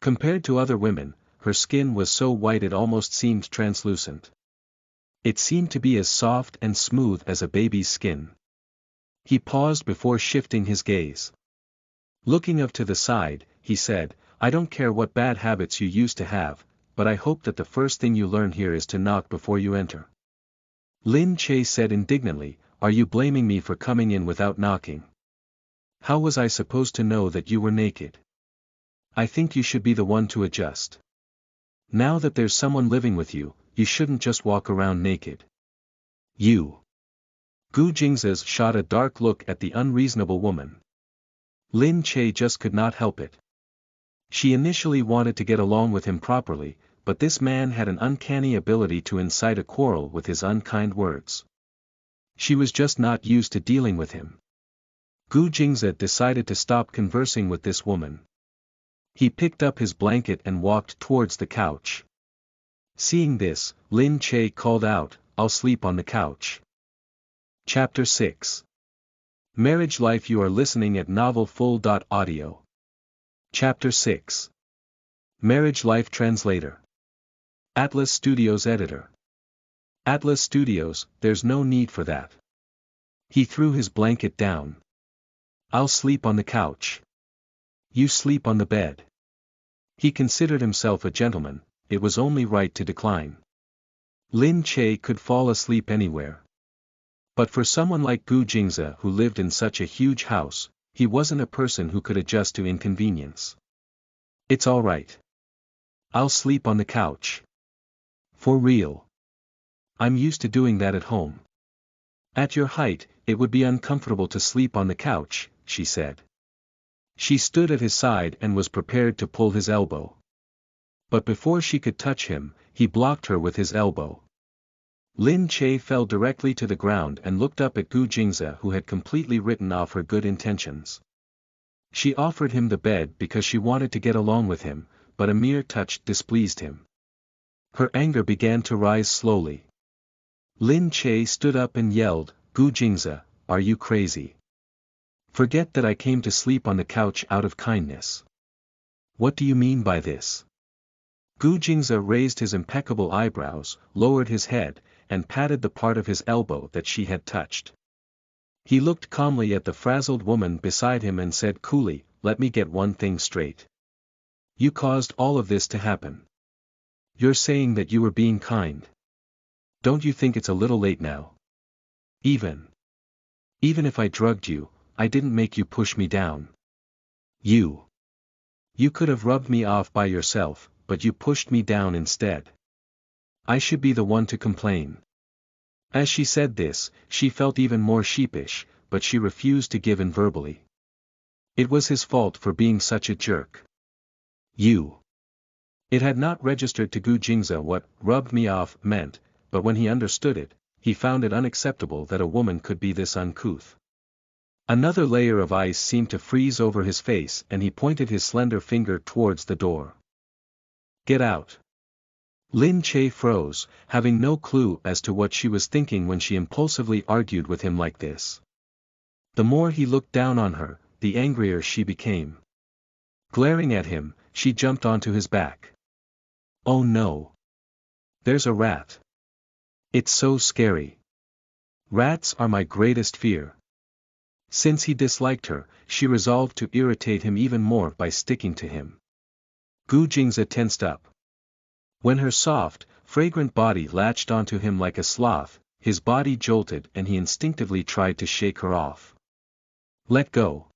Compared to other women, her skin was so white it almost seemed translucent. It seemed to be as soft and smooth as a baby's skin. He paused before shifting his gaze. Looking up to the side, he said, "I don't care what bad habits you used to have, but I hope that the first thing you learn here is to knock before you enter." Lin Che said indignantly, "Are you blaming me for coming in without knocking? How was I supposed to know that you were naked? I think you should be the one to adjust. Now that there's someone living with you, you shouldn't just walk around naked. You." Gu Jingze shot a dark look at the unreasonable woman. Lin Che just could not help it. She initially wanted to get along with him properly, but this man had an uncanny ability to incite a quarrel with his unkind words. She was just not used to dealing with him. Gu Jingze decided to stop conversing with this woman. He picked up his blanket and walked towards the couch. Seeing this, Lin Che called out, "I'll sleep on the couch." Chapter 6. Marriage Life. You are listening at novelfull.audio. Chapter 6. Marriage Life. Translator. Atlas Studios Editor. Atlas Studios, there's no need for that. He threw his blanket down. "I'll sleep on the couch. You sleep on the bed." He considered himself a gentleman, it was only right to decline. Lin Che could fall asleep anywhere. But for someone like Gu Jingze who lived in such a huge house, he wasn't a person who could adjust to inconvenience. "It's all right. I'll sleep on the couch. For real. I'm used to doing that at home." "At your height, it would be uncomfortable to sleep on the couch," she said. She stood at his side and was prepared to pull his elbow. But before she could touch him, he blocked her with his elbow. Lin Che fell directly to the ground and looked up at Gu Jingze, who had completely written off her good intentions. She offered him the bed because she wanted to get along with him, but a mere touch displeased him. Her anger began to rise slowly. Lin Che stood up and yelled, "Gu Jingze, are you crazy? Forget that I came to sleep on the couch out of kindness. What do you mean by this?" Gu Jingze raised his impeccable eyebrows, lowered his head, and patted the part of his elbow that she had touched. He looked calmly at the frazzled woman beside him and said coolly, "Let me get one thing straight. You caused all of this to happen. You're saying that you were being kind. Don't you think it's a little late now? Even if I drugged you, I didn't make you push me down. You could have rubbed me off by yourself, but you pushed me down instead. I should be the one to complain." As she said this, she felt even more sheepish, but she refused to give in verbally. It was his fault for being such a jerk. It had not registered to Gu Jingze what "rubbed me off" meant, but when he understood it, he found it unacceptable that a woman could be this uncouth. Another layer of ice seemed to freeze over his face and he pointed his slender finger towards the door. "Get out." Lin Che froze, having no clue as to what she was thinking when she impulsively argued with him like this. The more he looked down on her, the angrier she became. Glaring at him, she jumped onto his back. "Oh no. There's a rat. It's so scary. Rats are my greatest fear." Since he disliked her, she resolved to irritate him even more by sticking to him. Gu Jingze tensed up. When her soft, fragrant body latched onto him like a sloth, his body jolted and he instinctively tried to shake her off. "Let go."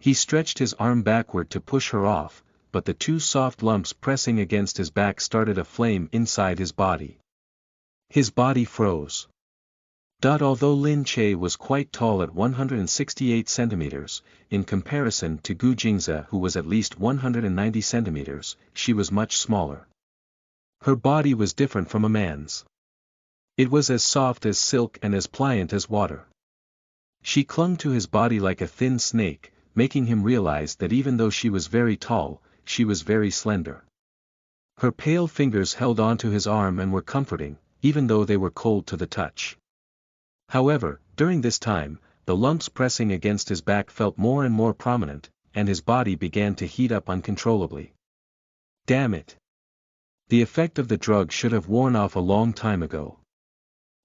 He stretched his arm backward to push her off, but the two soft lumps pressing against his back started a flame inside his body. His body froze. Although Lin Che was quite tall at 168 centimeters, in comparison to Gu Jingze who was at least 190 centimeters, she was much smaller. Her body was different from a man's. It was as soft as silk and as pliant as water. She clung to his body like a thin snake, making him realize that even though she was very tall, she was very slender. Her pale fingers held onto his arm and were comforting, even though they were cold to the touch. However, during this time, the lumps pressing against his back felt more and more prominent, and his body began to heat up uncontrollably. Damn it. The effect of the drug should have worn off a long time ago.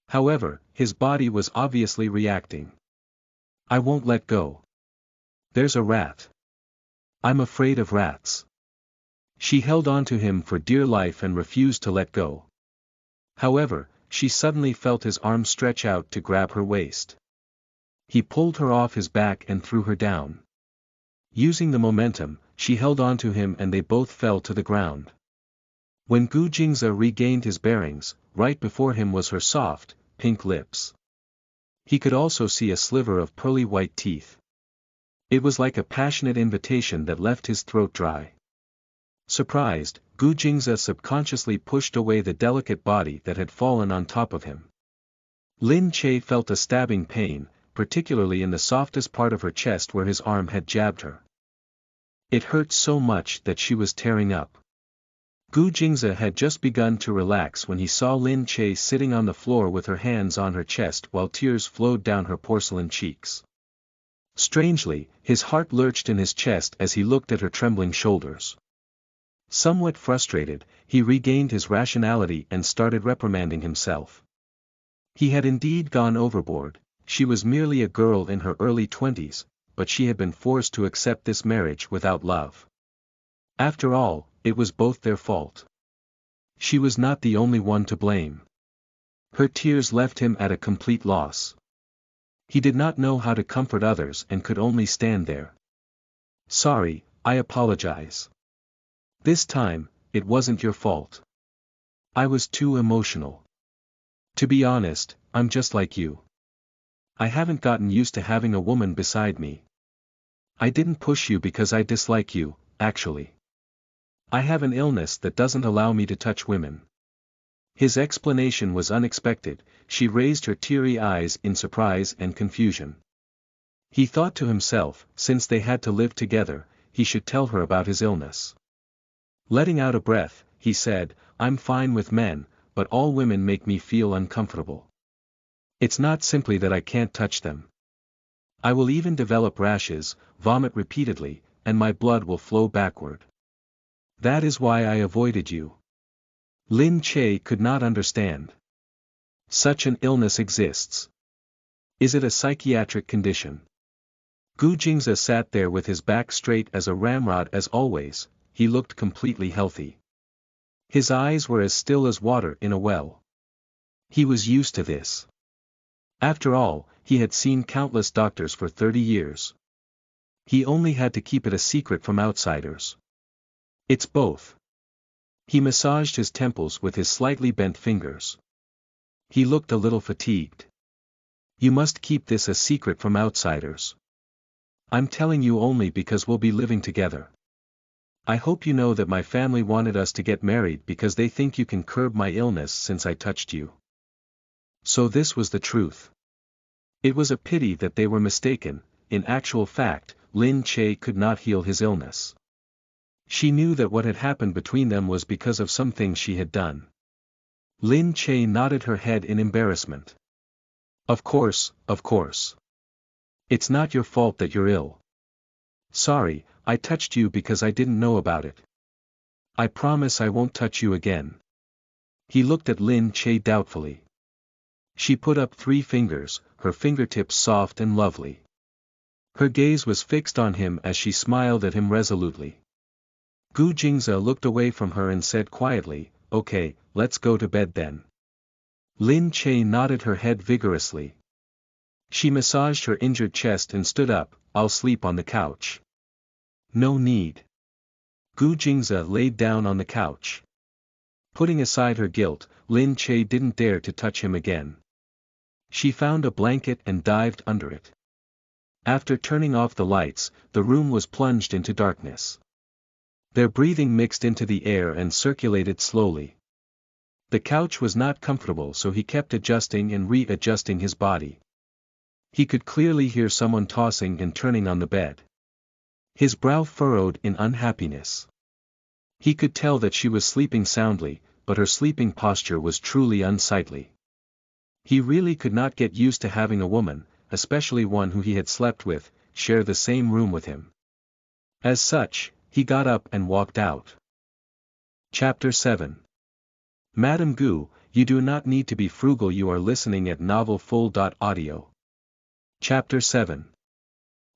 However, his body was obviously reacting. "I won't let go. There's a rat. I'm afraid of rats." She held on to him for dear life and refused to let go. However, she suddenly felt his arm stretch out to grab her waist. He pulled her off his back and threw her down. Using the momentum, she held on to him and they both fell to the ground. When Gu Jingze regained his bearings, right before him was her soft, pink lips. He could also see a sliver of pearly white teeth. It was like a passionate invitation that left his throat dry. Surprised, Gu Jingze subconsciously pushed away the delicate body that had fallen on top of him. Lin Che felt a stabbing pain, particularly in the softest part of her chest where his arm had jabbed her. It hurt so much that she was tearing up. Gu Jingze had just begun to relax when he saw Lin Che sitting on the floor with her hands on her chest while tears flowed down her porcelain cheeks. Strangely, his heart lurched in his chest as he looked at her trembling shoulders. Somewhat frustrated, he regained his rationality and started reprimanding himself. He had indeed gone overboard. She was merely a girl in her early 20s, but she had been forced to accept this marriage without love. After all, it was both their fault. She was not the only one to blame. Her tears left him at a complete loss. He did not know how to comfort others and could only stand there. Sorry, I apologize. This time, it wasn't your fault. I was too emotional. To be honest, I'm just like you. I haven't gotten used to having a woman beside me. I didn't push you because I dislike you, actually. I have an illness that doesn't allow me to touch women. His explanation was unexpected. She raised her teary eyes in surprise and confusion. He thought to himself, since they had to live together, he should tell her about his illness. Letting out a breath, he said, I'm fine with men, but all women make me feel uncomfortable. It's not simply that I can't touch them. I will even develop rashes, vomit repeatedly, and my blood will flow backward. That is why I avoided you. Lin Che could not understand. Such an illness exists. Is it a psychiatric condition? Gu Jingze sat there with his back straight as a ramrod as always. He looked completely healthy. His eyes were as still as water in a well. He was used to this. After all, he had seen countless doctors for 30 years. He only had to keep it a secret from outsiders. It's both. He massaged his temples with his slightly bent fingers. He looked a little fatigued. You must keep this a secret from outsiders. I'm telling you only because we'll be living together. I hope you know that my family wanted us to get married because they think you can curb my illness since I touched you. So this was the truth. It was a pity that they were mistaken. In actual fact, Lin Che could not heal his illness. She knew that what had happened between them was because of some things she had done. Lin Che nodded her head in embarrassment. Of course, of course. It's not your fault that you're ill. Sorry, I touched you because I didn't know about it. I promise I won't touch you again. He looked at Lin Che doubtfully. She put up 3 fingers, her fingertips soft and lovely. Her gaze was fixed on him as she smiled at him resolutely. Gu Jingze looked away from her and said quietly, Okay, let's go to bed then. Lin Che nodded her head vigorously. She massaged her injured chest and stood up, I'll sleep on the couch. No need. Gu Jingze laid down on the couch. Putting aside her guilt, Lin Che didn't dare to touch him again. She found a blanket and dived under it. After turning off the lights, the room was plunged into darkness. Their breathing mixed into the air and circulated slowly. The couch was not comfortable, so he kept adjusting and readjusting his body. He could clearly hear someone tossing and turning on the bed. His brow furrowed in unhappiness. He could tell that she was sleeping soundly, but her sleeping posture was truly unsightly. He really could not get used to having a woman, especially one who he had slept with, share the same room with him. As such, he got up and walked out. Chapter 7. Madam Gu, you do not need to be frugal. You are listening at novelfull.audio. Chapter 7.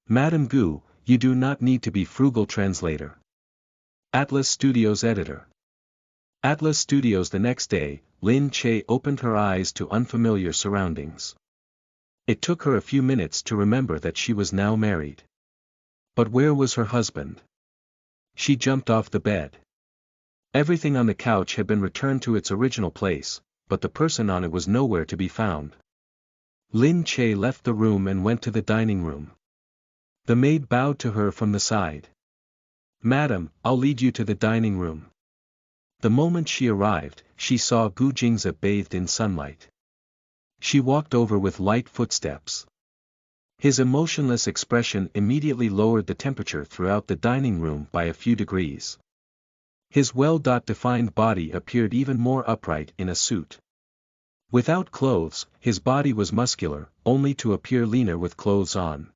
Madam Gu, you do not need to be frugal. Translator. Atlas Studios Editor. Atlas Studios. The next day, Lin Che opened her eyes to unfamiliar surroundings. It took her a few minutes to remember that she was now married. But where was her husband? She jumped off the bed. Everything on the couch had been returned to its original place, but the person on it was nowhere to be found. Lin Che left the room and went to the dining room. The maid bowed to her from the side. Madam, I'll lead you to the dining room. The moment she arrived, she saw Gu Jingze bathed in sunlight. She walked over with light footsteps. His emotionless expression immediately lowered the temperature throughout the dining room by a few degrees. His well-defined body appeared even more upright in a suit. Without clothes, his body was muscular, only to appear leaner with clothes on.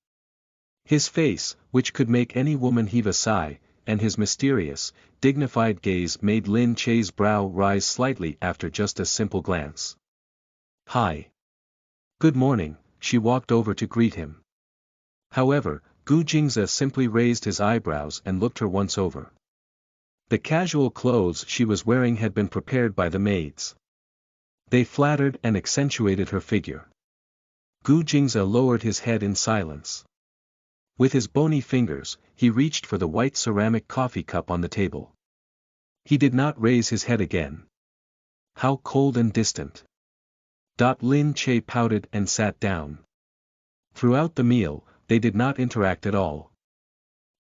His face, which could make any woman heave a sigh, and his mysterious, dignified gaze made Lin Che's brow rise slightly after just a simple glance. "Hi. Good morning," she walked over to greet him. However, Gu Jingze simply raised his eyebrows and looked her once over. The casual clothes she was wearing had been prepared by the maids. They flattered and accentuated her figure. Gu Jingze lowered his head in silence. With his bony fingers, he reached for the white ceramic coffee cup on the table. He did not raise his head again. How cold and distant. Lin Che pouted and sat down. Throughout the meal, they did not interact at all.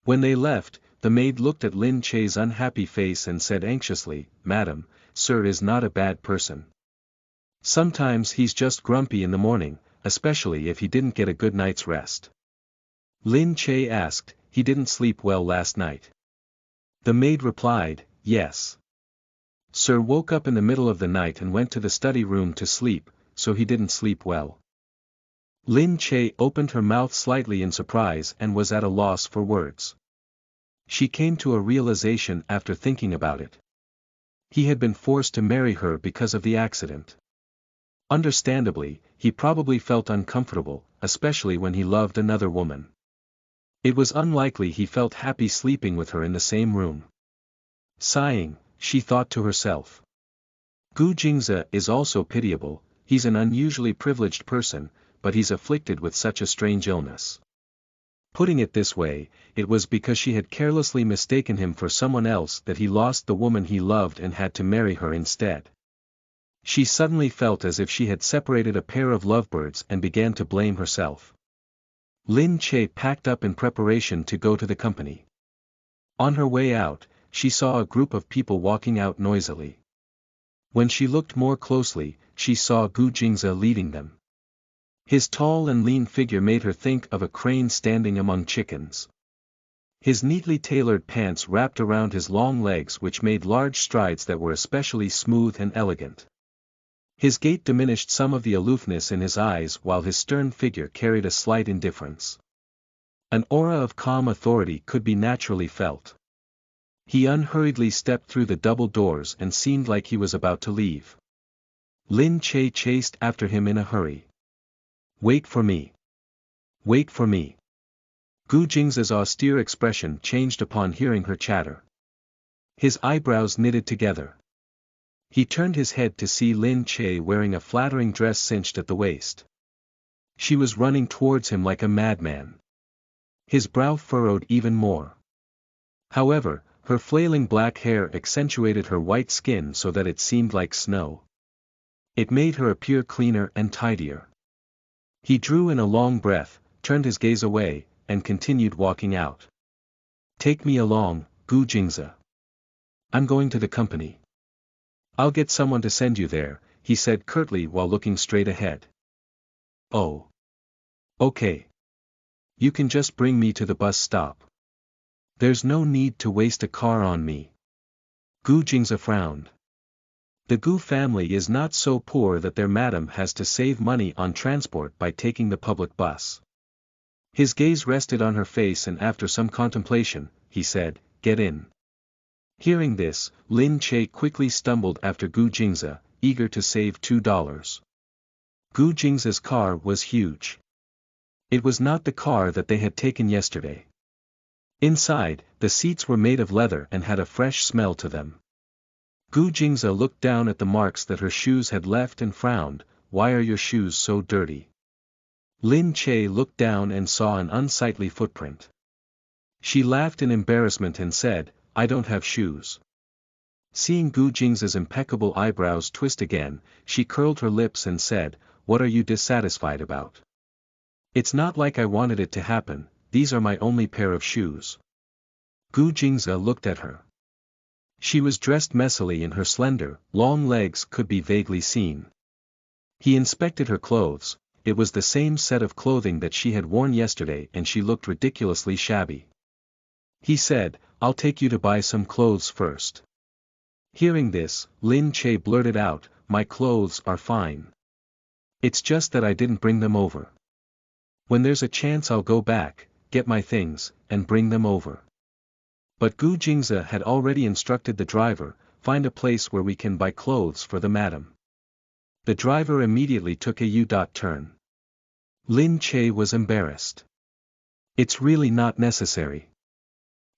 When they left, the maid looked at Lin Che's unhappy face and said anxiously, "Madam, sir is not a bad person. Sometimes he's just grumpy in the morning, especially if he didn't get a good night's rest." Lin Che asked, "He didn't sleep well last night?" The maid replied, "Yes. Sir woke up in the middle of the night and went to the study room to sleep, so he didn't sleep well." Lin Che opened her mouth slightly in surprise and was at a loss for words. She came to a realization after thinking about it. He had been forced to marry her because of the accident. Understandably, he probably felt uncomfortable, especially when he loved another woman. It was unlikely he felt happy sleeping with her in the same room. Sighing, she thought to herself. Gu Jingze is also pitiable, he's an unusually privileged person, but he's afflicted with such a strange illness. Putting it this way, it was because she had carelessly mistaken him for someone else that he lost the woman he loved and had to marry her instead. She suddenly felt as if she had separated a pair of lovebirds and began to blame herself. Lin Che packed up in preparation to go to the company. On her way out, she saw a group of people walking out noisily. When she looked more closely, she saw Gu Jingze leading them. His tall and lean figure made her think of a crane standing among chickens. His neatly tailored pants wrapped around his long legs which made large strides that were especially smooth and elegant. His gait diminished some of the aloofness in his eyes while his stern figure carried a slight indifference. An aura of calm authority could be naturally felt. He unhurriedly stepped through the double doors and seemed like he was about to leave. Lin Che chased after him in a hurry. "Wait for me. Wait for me." Gu Jingze's austere expression changed upon hearing her chatter. His eyebrows knitted together. He turned his head to see Lin Che wearing a flattering dress cinched at the waist. She was running towards him like a madman. His brow furrowed even more. However, her flailing black hair accentuated her white skin so that it seemed like snow. It made her appear cleaner and tidier. He drew in a long breath, turned his gaze away, and continued walking out. "Take me along, Gu Jingze. I'm going to the company." "I'll get someone to send you there," he said curtly while looking straight ahead. "Oh. Okay. You can just bring me to the bus stop. There's no need to waste a car on me." Gu Jingze frowned. The Gu family is not so poor that their madam has to save money on transport by taking the public bus. His gaze rested on her face and after some contemplation, he said, "Get in." Hearing this, Lin Che quickly stumbled after Gu Jingze, eager to save $2. Gu Jingze's car was huge. It was not the car that they had taken yesterday. Inside, the seats were made of leather and had a fresh smell to them. Gu Jingze looked down at the marks that her shoes had left and frowned, "Why are your shoes so dirty?" Lin Che looked down and saw an unsightly footprint. She laughed in embarrassment and said, "I don't have shoes." Seeing Gu Jingze's impeccable eyebrows twist again, she curled her lips and said, "What are you dissatisfied about? It's not like I wanted it to happen, these are my only pair of shoes." Gu Jingze looked at her. She was dressed messily and her slender, long legs could be vaguely seen. He inspected her clothes. It was the same set of clothing that she had worn yesterday and she looked ridiculously shabby. He said, "I'll take you to buy some clothes first." Hearing this, Lin Che blurted out, "My clothes are fine. It's just that I didn't bring them over. When there's a chance I'll go back, get my things, and bring them over." But Gu Jingze had already instructed the driver, "Find a place where we can buy clothes for the madam." The driver immediately took a U-turn. Lin Che was embarrassed. "It's really not necessary.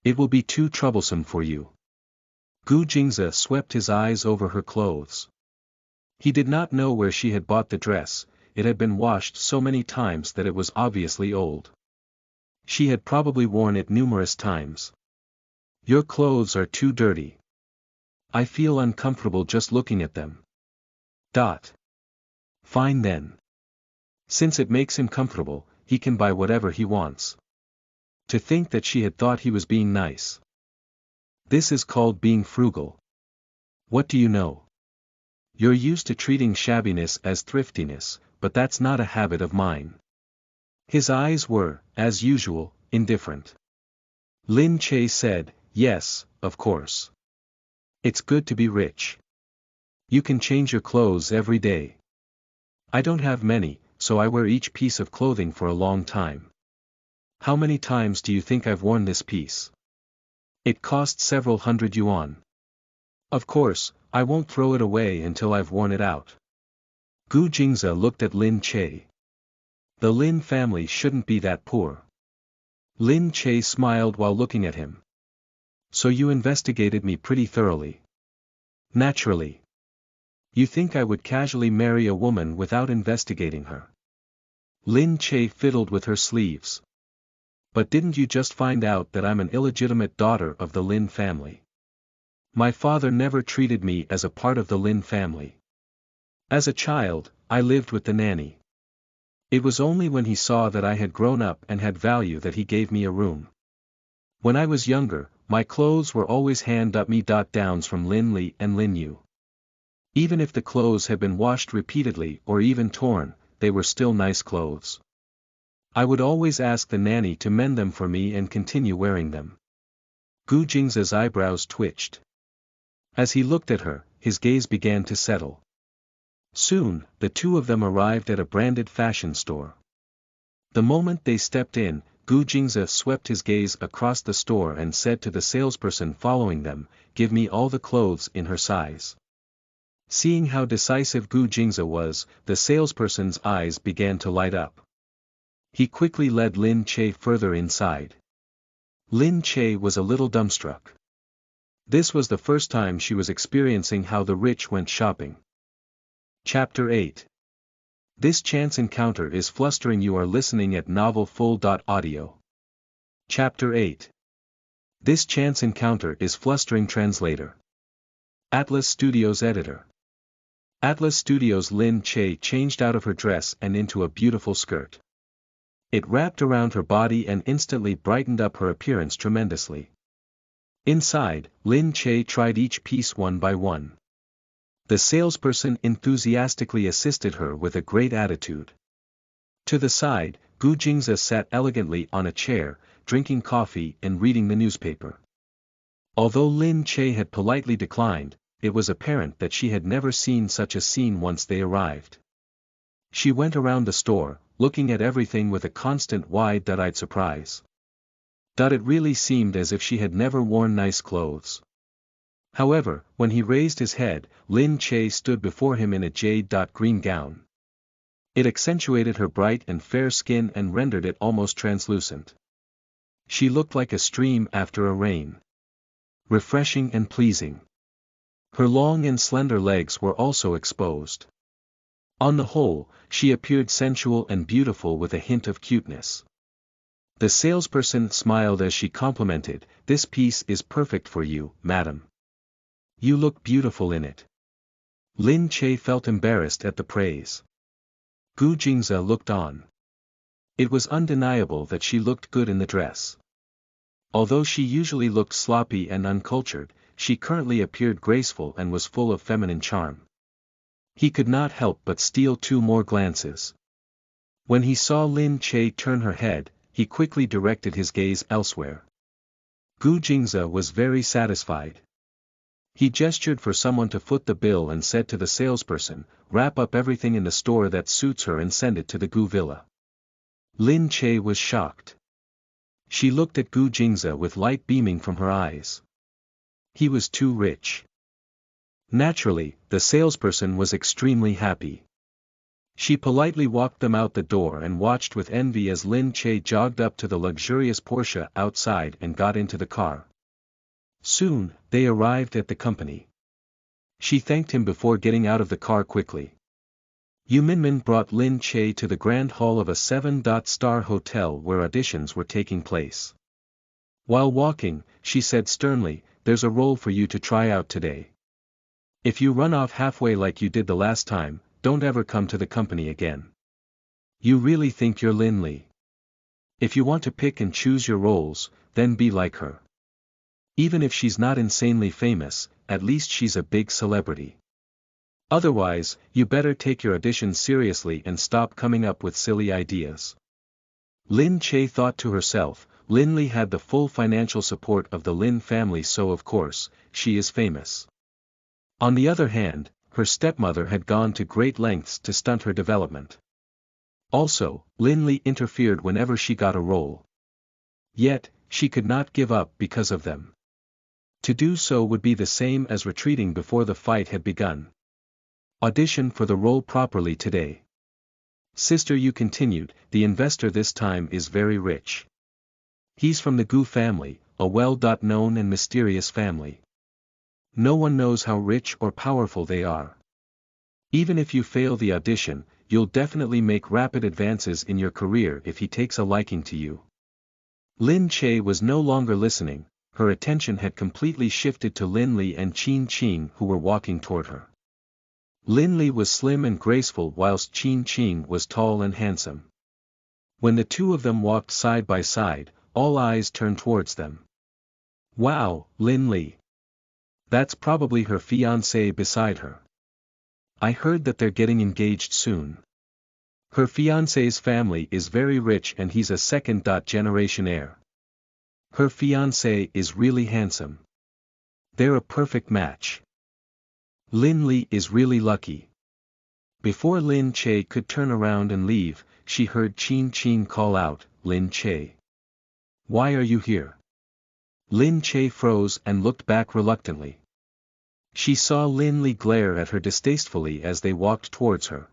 It will be too troublesome for you." Gu Jingze swept his eyes over her clothes. He did not know where she had bought the dress. It had been washed so many times that it was obviously old. She had probably worn it numerous times. "Your clothes are too dirty. I feel uncomfortable just looking at them." Fine then. Since it makes him comfortable, he can buy whatever he wants. To think that she had thought he was being nice. This is called being frugal. What do you know? You're used to treating shabbiness as thriftiness, but that's not a habit of mine. His eyes were, as usual, indifferent. Lin Che said, "Yes, of course. It's good to be rich. You can change your clothes every day. I don't have many, so I wear each piece of clothing for a long time. How many times do you think I've worn this piece? It costs several hundred yuan. Of course, I won't throw it away until I've worn it out." Gu Jingze looked at Lin Che. The Lin family shouldn't be that poor. Lin Che smiled while looking at him. "So you investigated me pretty thoroughly." "Naturally. You think I would casually marry a woman without investigating her?" Lin Che fiddled with her sleeves. "But didn't you just find out that I'm an illegitimate daughter of the Lin family? My father never treated me as a part of the Lin family. As a child, I lived with the nanny. It was only when he saw that I had grown up and had value that he gave me a room. When I was younger, my clothes were always hand-me-downs from Lin Li and Lin Yu. Even if the clothes had been washed repeatedly or even torn, they were still nice clothes. I would always ask the nanny to mend them for me and continue wearing them." Gu Jingze's eyebrows twitched. As he looked at her, his gaze began to settle. Soon, the two of them arrived at a branded fashion store. The moment they stepped in, Gu Jingze swept his gaze across the store and said to the salesperson following them, "Give me all the clothes in her size." Seeing how decisive Gu Jingze was, the salesperson's eyes began to light up. He quickly led Lin Che further inside. Lin Che was a little dumbstruck. This was the first time she was experiencing how the rich went shopping. Chapter 8. This chance encounter is flustering. You are listening at novelfull.audio. Chapter 8. This chance encounter is flustering. Translator. Atlas Studios Editor. Atlas Studios. Lin Che changed out of her dress and into a beautiful skirt. It wrapped around her body and instantly brightened up her appearance tremendously. Inside, Lin Che tried each piece one by one. The salesperson enthusiastically assisted her with a great attitude. To the side, Gu Jingze sat elegantly on a chair, drinking coffee and reading the newspaper. Although Lin Che had politely declined, it was apparent that she had never seen such a scene once they arrived. She went around the store, looking at everything with a constant wide-eyed surprise. It really seemed as if she had never worn nice clothes. However, when he raised his head, Lin Che stood before him in a jade-green gown. It accentuated her bright and fair skin and rendered it almost translucent. She looked like a stream after a rain. Refreshing and pleasing. Her long and slender legs were also exposed. On the whole, she appeared sensual and beautiful with a hint of cuteness. The salesperson smiled as she complimented, "This piece is perfect for you, madam. You look beautiful in it." Lin Che felt embarrassed at the praise. Gu Jingze looked on. It was undeniable that she looked good in the dress. Although she usually looked sloppy and uncultured, she currently appeared graceful and was full of feminine charm. He could not help but steal 2 more glances. When he saw Lin Che turn her head, he quickly directed his gaze elsewhere. Gu Jingze was very satisfied. He gestured for someone to foot the bill and said to the salesperson, "Wrap up everything in the store that suits her and send it to the Gu villa." Lin Che was shocked. She looked at Gu Jingze with light beaming from her eyes. He was too rich. Naturally, the salesperson was extremely happy. She politely walked them out the door and watched with envy as Lin Che jogged up to the luxurious Porsche outside and got into the car. Soon, they arrived at the company. She thanked him before getting out of the car quickly. Yu Minmin brought Lin Che to the grand hall of a 7-star hotel where auditions were taking place. While walking, she said sternly, "There's a role for you to try out today. If you run off halfway like you did the last time, don't ever come to the company again. You really think you're Lin Li? If you want to pick and choose your roles, then be like her. Even if she's not insanely famous, at least she's a big celebrity. Otherwise, you better take your auditions seriously and stop coming up with silly ideas." Lin Che thought to herself, Lin Li had the full financial support of the Lin family, so of course, she is famous. On the other hand, her stepmother had gone to great lengths to stunt her development. Also, Lin Li interfered whenever she got a role. Yet, she could not give up because of them. To do so would be the same as retreating before the fight had begun. "Audition for the role properly today. Sister," Yu continued, "the investor this time is very rich. He's from the Gu family, a well-known and mysterious family. No one knows how rich or powerful they are. Even if you fail the audition, you'll definitely make rapid advances in your career if he takes a liking to you." Lin Che was no longer listening, her attention had completely shifted to Lin Li and Qin Qing who were walking toward her. Lin Li was slim and graceful whilst Qin Qing was tall and handsome. When the two of them walked side by side, all eyes turned towards them. "Wow, Lin Li. That's probably her fiancé beside her. I heard that they're getting engaged soon. Her fiancé's family is very rich and he's a second-generation heir. Her fiancé is really handsome. They're a perfect match. Lin Li is really lucky." Before Lin Che could turn around and leave, she heard Qin Qing call out, "Lin Che. Why are you here?" Lin Che froze and looked back reluctantly. She saw Lin Li glare at her distastefully as they walked towards her.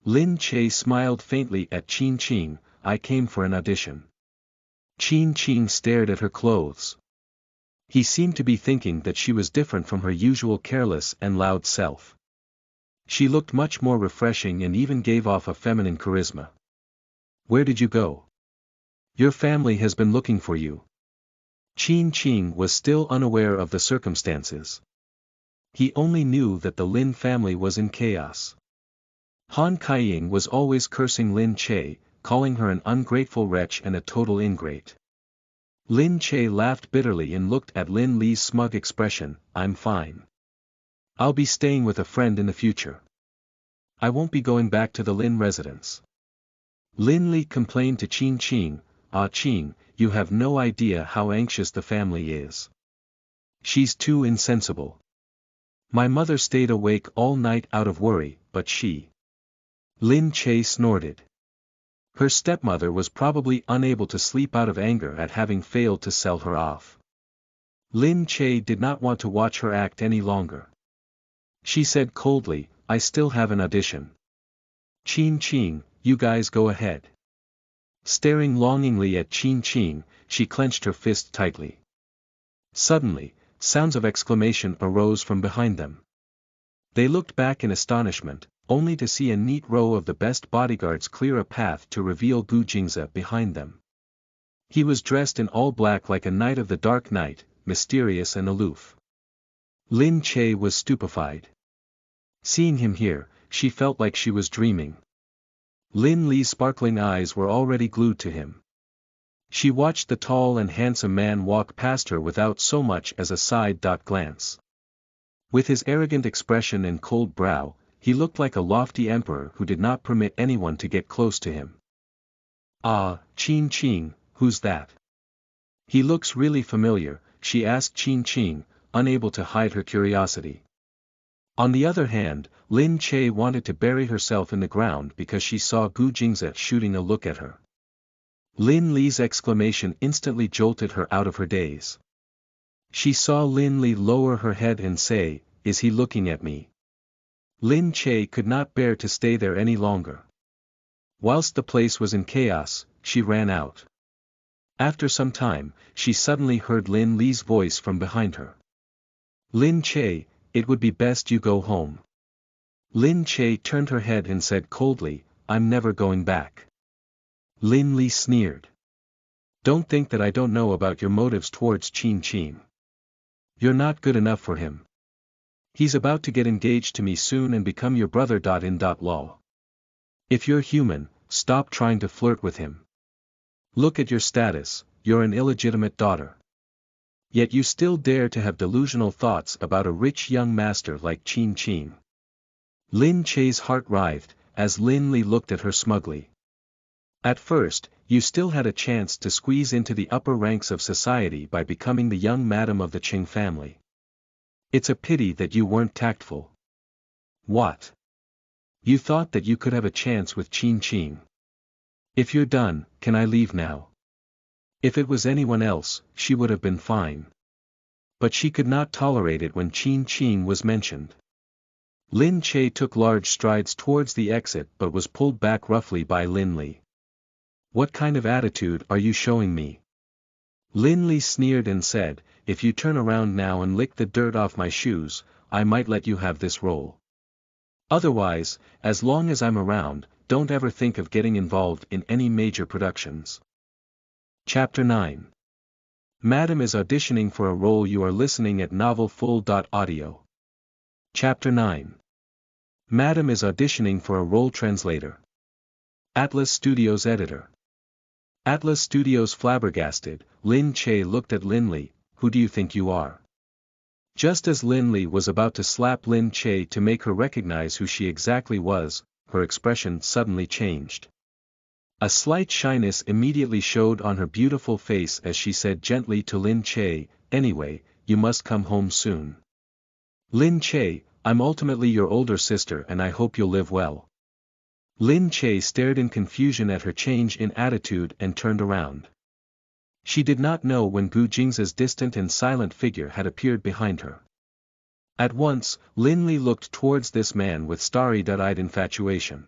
Lin Che smiled faintly at Qin Qing, "I came for an audition." Qin Qing stared at her clothes. He seemed to be thinking that she was different from her usual careless and loud self. She looked much more refreshing and even gave off a feminine charisma. "Where did you go? Your family has been looking for you." Qin Qing was still unaware of the circumstances. He only knew that the Lin family was in chaos. Han Kaiying was always cursing Lin Che, calling her an ungrateful wretch and a total ingrate. Lin Che laughed bitterly and looked at Lin Li's smug expression, "I'm fine. I'll be staying with a friend in the future. I won't be going back to the Lin residence." Lin Li complained to Qin Qing, "Ah Qing, you have no idea how anxious the family is. She's too insensible. My mother stayed awake all night out of worry, but she..." Lin Che snorted. Her stepmother was probably unable to sleep out of anger at having failed to sell her off. Lin Che did not want to watch her act any longer. She said coldly, "I still have an audition. Qin Qing, you guys go ahead." Staring longingly at Qin Qing, she clenched her fist tightly. Suddenly, sounds of exclamation arose from behind them. They looked back in astonishment, only to see a neat row of the best bodyguards clear a path to reveal Gu Jingze behind them. He was dressed in all black like a knight of the dark night, mysterious and aloof. Lin Che was stupefied. Seeing him here, she felt like she was dreaming. Lin Li's sparkling eyes were already glued to him. She watched the tall and handsome man walk past her without so much as a side glance. With his arrogant expression and cold brow, he looked like a lofty emperor who did not permit anyone to get close to him. "Ah, Qin Qing, who's that? He looks really familiar," she asked Qin Qing, unable to hide her curiosity. On the other hand, Lin Che wanted to bury herself in the ground because she saw Gu Jingze shooting a look at her. Lin Li's exclamation instantly jolted her out of her daze. She saw Lin Li lower her head and say, "Is he looking at me?" Lin Che could not bear to stay there any longer. Whilst the place was in chaos, she ran out. After some time, she suddenly heard Lin Li's voice from behind her. "Lin Che, it would be best you go home." Lin Che turned her head and said coldly, "I'm never going back." Lin Li sneered. "Don't think that I don't know about your motives towards Qin Qing. You're not good enough for him. He's about to get engaged to me soon and become your brother. In law. If you're human, stop trying to flirt with him. Look at your status, you're an illegitimate daughter. Yet you still dare to have delusional thoughts about a rich young master like Qin Qing." Lin Che's heart writhed, as Lin Li looked at her smugly. "At first, you still had a chance to squeeze into the upper ranks of society by becoming the young madam of the Qing family. It's a pity that you weren't tactful. What? You thought that you could have a chance with Qin Qing? If you're done, can I leave now?" If it was anyone else, she would have been fine. But she could not tolerate it when Qin Qing was mentioned. Lin Che took large strides towards the exit but was pulled back roughly by Lin Li. "What kind of attitude are you showing me?" Lin Li sneered and said, "If you turn around now and lick the dirt off my shoes, I might let you have this role. Otherwise, as long as I'm around, don't ever think of getting involved in any major productions." Chapter 9. Madam is auditioning for a role. You are listening at novelfull.audio. Chapter 9. Madam is auditioning for a role. Translator. Atlas Studios Editor. Atlas Studios flabbergasted. Lin Che looked at Lin Li. "Who do you think you are?" Just as Lin Li was about to slap Lin Che to make her recognize who she exactly was, her expression suddenly changed. A slight shyness immediately showed on her beautiful face as she said gently to Lin Che, "Anyway, you must come home soon. Lin Che, I'm ultimately your older sister and I hope you'll live well." Lin Che stared in confusion at her change in attitude and turned around. She did not know when Gu Jingze's distant and silent figure had appeared behind her. At once, Lin Li looked towards this man with starry-eyed infatuation.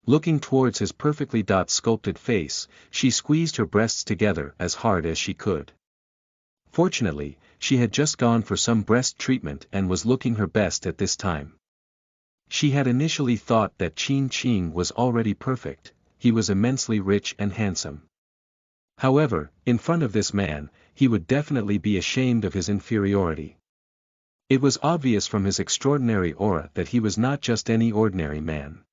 Looking towards his perfectly sculpted face, she squeezed her breasts together as hard as she could. Fortunately, she had just gone for some breast treatment and was looking her best at this time. She had initially thought that Qin Qing was already perfect, he was immensely rich and handsome. However, in front of this man, he would definitely be ashamed of his inferiority. It was obvious from his extraordinary aura that he was not just any ordinary man.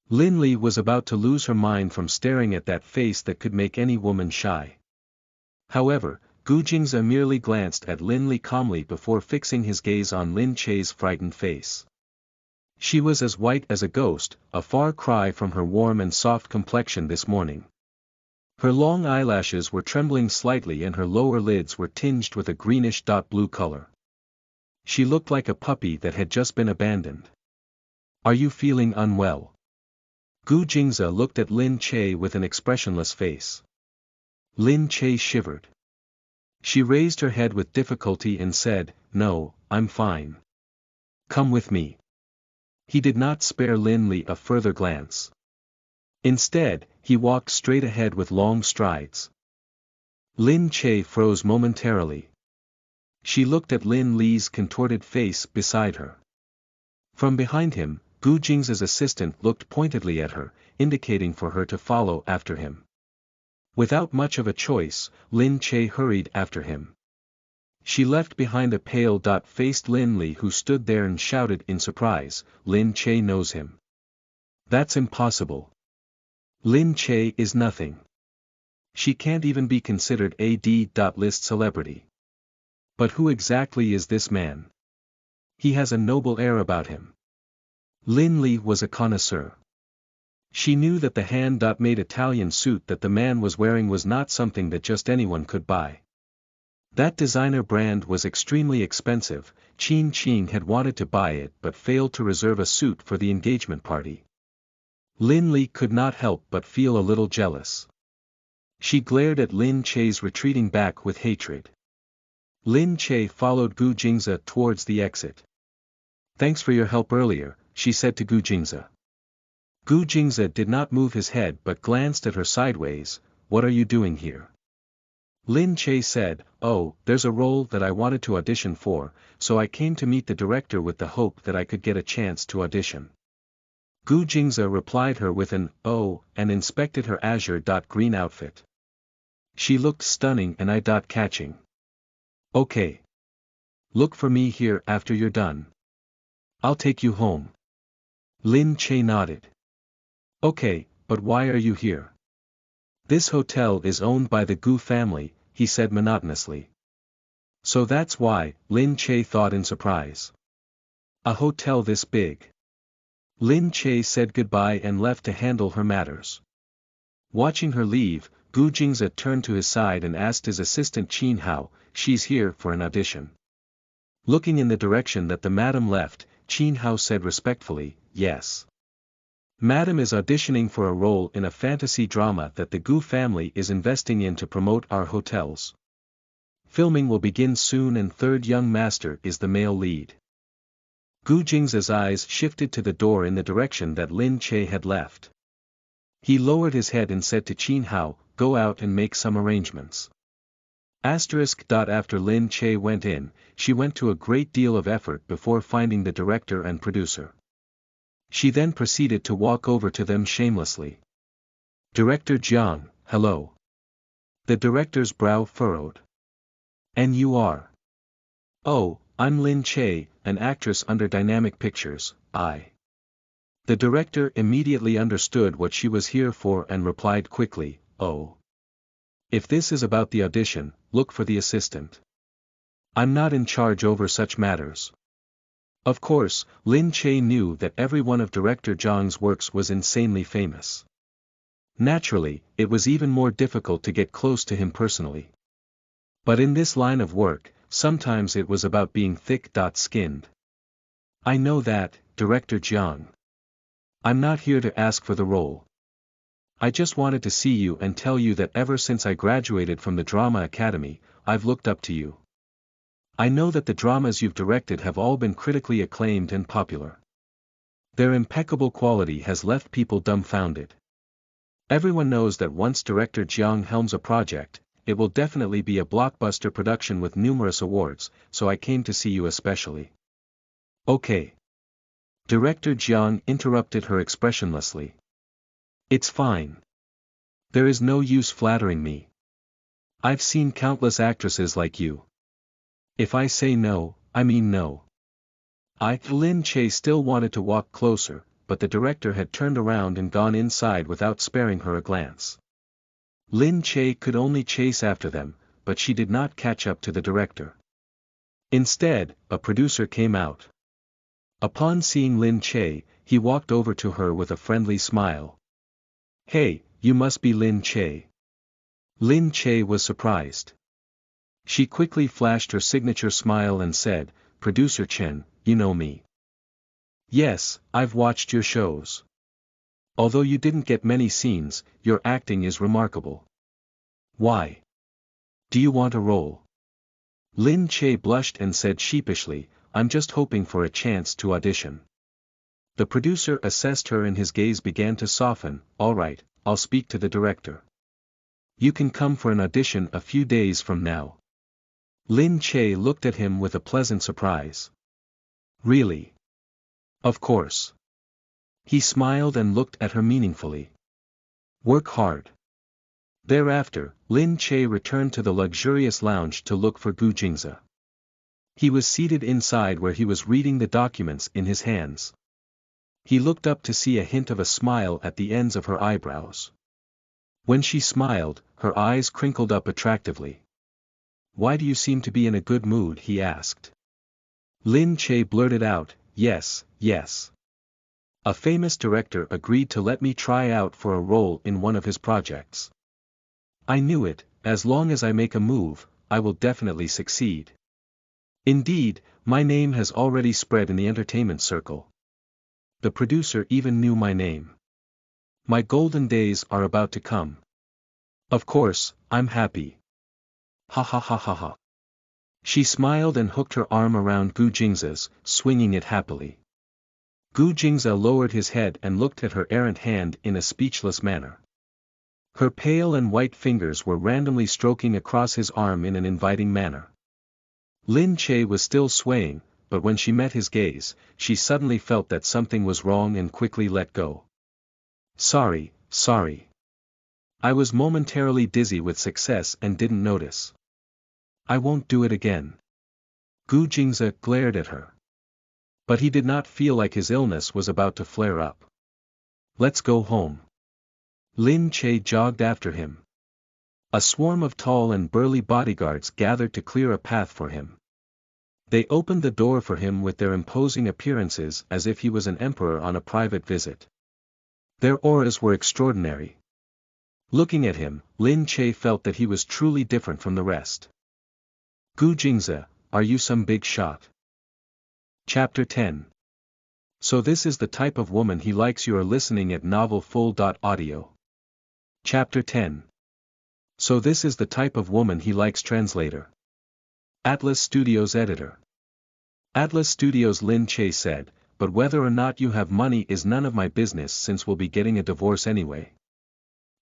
Lin Li was about to lose her mind from staring at that face that could make any woman shy. However, Gu Jingze merely glanced at Lin Li calmly before fixing his gaze on Lin Che's frightened face. She was as white as a ghost, a far cry from her warm and soft complexion this morning. Her long eyelashes were trembling slightly and her lower lids were tinged with a greenish-blue color. She looked like a puppy that had just been abandoned. "Are you feeling unwell?" Gu Jingze looked at Lin Che with an expressionless face. Lin Che shivered. She raised her head with difficulty and said, "No, I'm fine. Come with me." He did not spare Lin Li a further glance. Instead, he walked straight ahead with long strides. Lin Che froze momentarily. She looked at Lin Li's contorted face beside her. From behind him, Gu Jingze's assistant looked pointedly at her, indicating for her to follow after him. Without much of a choice, Lin Che hurried after him. She left behind a pale-faced Lin Li who stood there and shouted in surprise, "Lin Che knows him. That's impossible. Lin Che is nothing." She can't even be considered a D.list celebrity. But who exactly is this man? He has a noble air about him. Lin Li was a connoisseur. She knew that the hand-made Italian suit that the man was wearing was not something that just anyone could buy. That designer brand was extremely expensive. Qin Qing had wanted to buy it but failed to reserve a suit for the engagement party. Lin Li could not help but feel a little jealous. She glared at Lin Che's retreating back with hatred. Lin Che followed Gu Jingze towards the exit. "Thanks for your help earlier," she said to Gu Jingze. Gu Jingze did not move his head but glanced at her sideways. "What are you doing here?" Lin Che said, "Oh, there's a role that I wanted to audition for, so I came to meet the director with the hope that I could get a chance to audition." Gu Jingze replied her with an "oh," and inspected her azure-green outfit. She looked stunning and eye-catching. "Okay. Look for me here after you're done. I'll take you home." Lin Che nodded. "Okay, but why are you here?" "This hotel is owned by the Gu family," he said monotonously. "So that's why," Lin Che thought in surprise. "A hotel this big." Lin Che said goodbye and left to handle her matters. Watching her leave, Gu Jingze turned to his side and asked his assistant Qin Hao, "She's here for an audition?" Looking in the direction that the madam left, Qin Hao said respectfully, "Yes. Madam is auditioning for a role in a fantasy drama that the Gu family is investing in to promote our hotels. Filming will begin soon and third young master is the male lead." Gu Jingze's eyes shifted to the door in the direction that Lin Che had left. He lowered his head and said to Qin Hao, "Go out and make some arrangements." After Lin Che went in, she went to a great deal of effort before finding the director and producer. She then proceeded to walk over to them shamelessly. "Director Jiang, hello." The director's brow furrowed. "And you are?" "Oh, I'm Lin Che, an actress under Dynamic Pictures, I." The director immediately understood what she was here for and replied quickly, "Oh. If this is about the audition, look for the assistant. I'm not in charge over such matters." Of course, Lin Che knew that every one of Director Jiang's works was insanely famous. Naturally, it was even more difficult to get close to him personally. But in this line of work, sometimes it was about being thick-skinned. "I know that, Director Jiang. I'm not here to ask for the role. I just wanted to see you and tell you that ever since I graduated from the Drama Academy, I've looked up to you. I know that the dramas you've directed have all been critically acclaimed and popular. Their impeccable quality has left people dumbfounded. Everyone knows that once Director Jiang helms a project, it will definitely be a blockbuster production with numerous awards, so I came to see you especially." "Okay." Director Jiang interrupted her expressionlessly. "It's fine. There is no use flattering me. I've seen countless actresses like you. If I say no, I mean no." Lin Che still wanted to walk closer, but the director had turned around and gone inside without sparing her a glance. Lin Che could only chase after them, but she did not catch up to the director. Instead, a producer came out. Upon seeing Lin Che, he walked over to her with a friendly smile. "Hey, you must be Lin Che." Lin Che was surprised. She quickly flashed her signature smile and said, "Producer Chen, you know me." "Yes, I've watched your shows. Although you didn't get many scenes, your acting is remarkable. Why? Do you want a role?" Lin Che blushed and said sheepishly, "I'm just hoping for a chance to audition." The producer assessed her and his gaze began to soften. "All right, I'll speak to the director. You can come for an audition a few days from now." Lin Che looked at him with a pleasant surprise. "Really?" "Of course." He smiled and looked at her meaningfully. "Work hard." Thereafter, Lin Che returned to the luxurious lounge to look for Gu Jingze. He was seated inside where he was reading the documents in his hands. He looked up to see a hint of a smile at the ends of her eyebrows. When she smiled, her eyes crinkled up attractively. "Why do you seem to be in a good mood?" he asked. Lin Che blurted out, "Yes, yes. A famous director agreed to let me try out for a role in one of his projects. I knew it, as long as I make a move, I will definitely succeed. Indeed, my name has already spread in the entertainment circle. The producer even knew my name. My golden days are about to come. Of course, I'm happy. Ha ha ha ha ha." She smiled and hooked her arm around Gu Jingze's, swinging it happily. Gu Jingze lowered his head and looked at her errant hand in a speechless manner. Her pale and white fingers were randomly stroking across his arm in an inviting manner. Lin Che was still swaying, but when she met his gaze, she suddenly felt that something was wrong and quickly let go. Sorry. I was momentarily dizzy with success and didn't notice. I won't do it again." Gu Jingze glared at her. But he did not feel like his illness was about to flare up. "Let's go home." Lin Che jogged after him. A swarm of tall and burly bodyguards gathered to clear a path for him. They opened the door for him with their imposing appearances as if he was an emperor on a private visit. Their auras were extraordinary. Looking at him, Lin Che felt that he was truly different from the rest. "Gu Jingze, are you some big shot?" Chapter 10. So this is the type of woman he likes. You are listening at novelfull.audio. Chapter 10. So this is the type of woman he likes. Translator. Atlas Studios editor. Atlas Studios. Lin Che said, "But whether or not you have money is none of my business, since we'll be getting a divorce anyway."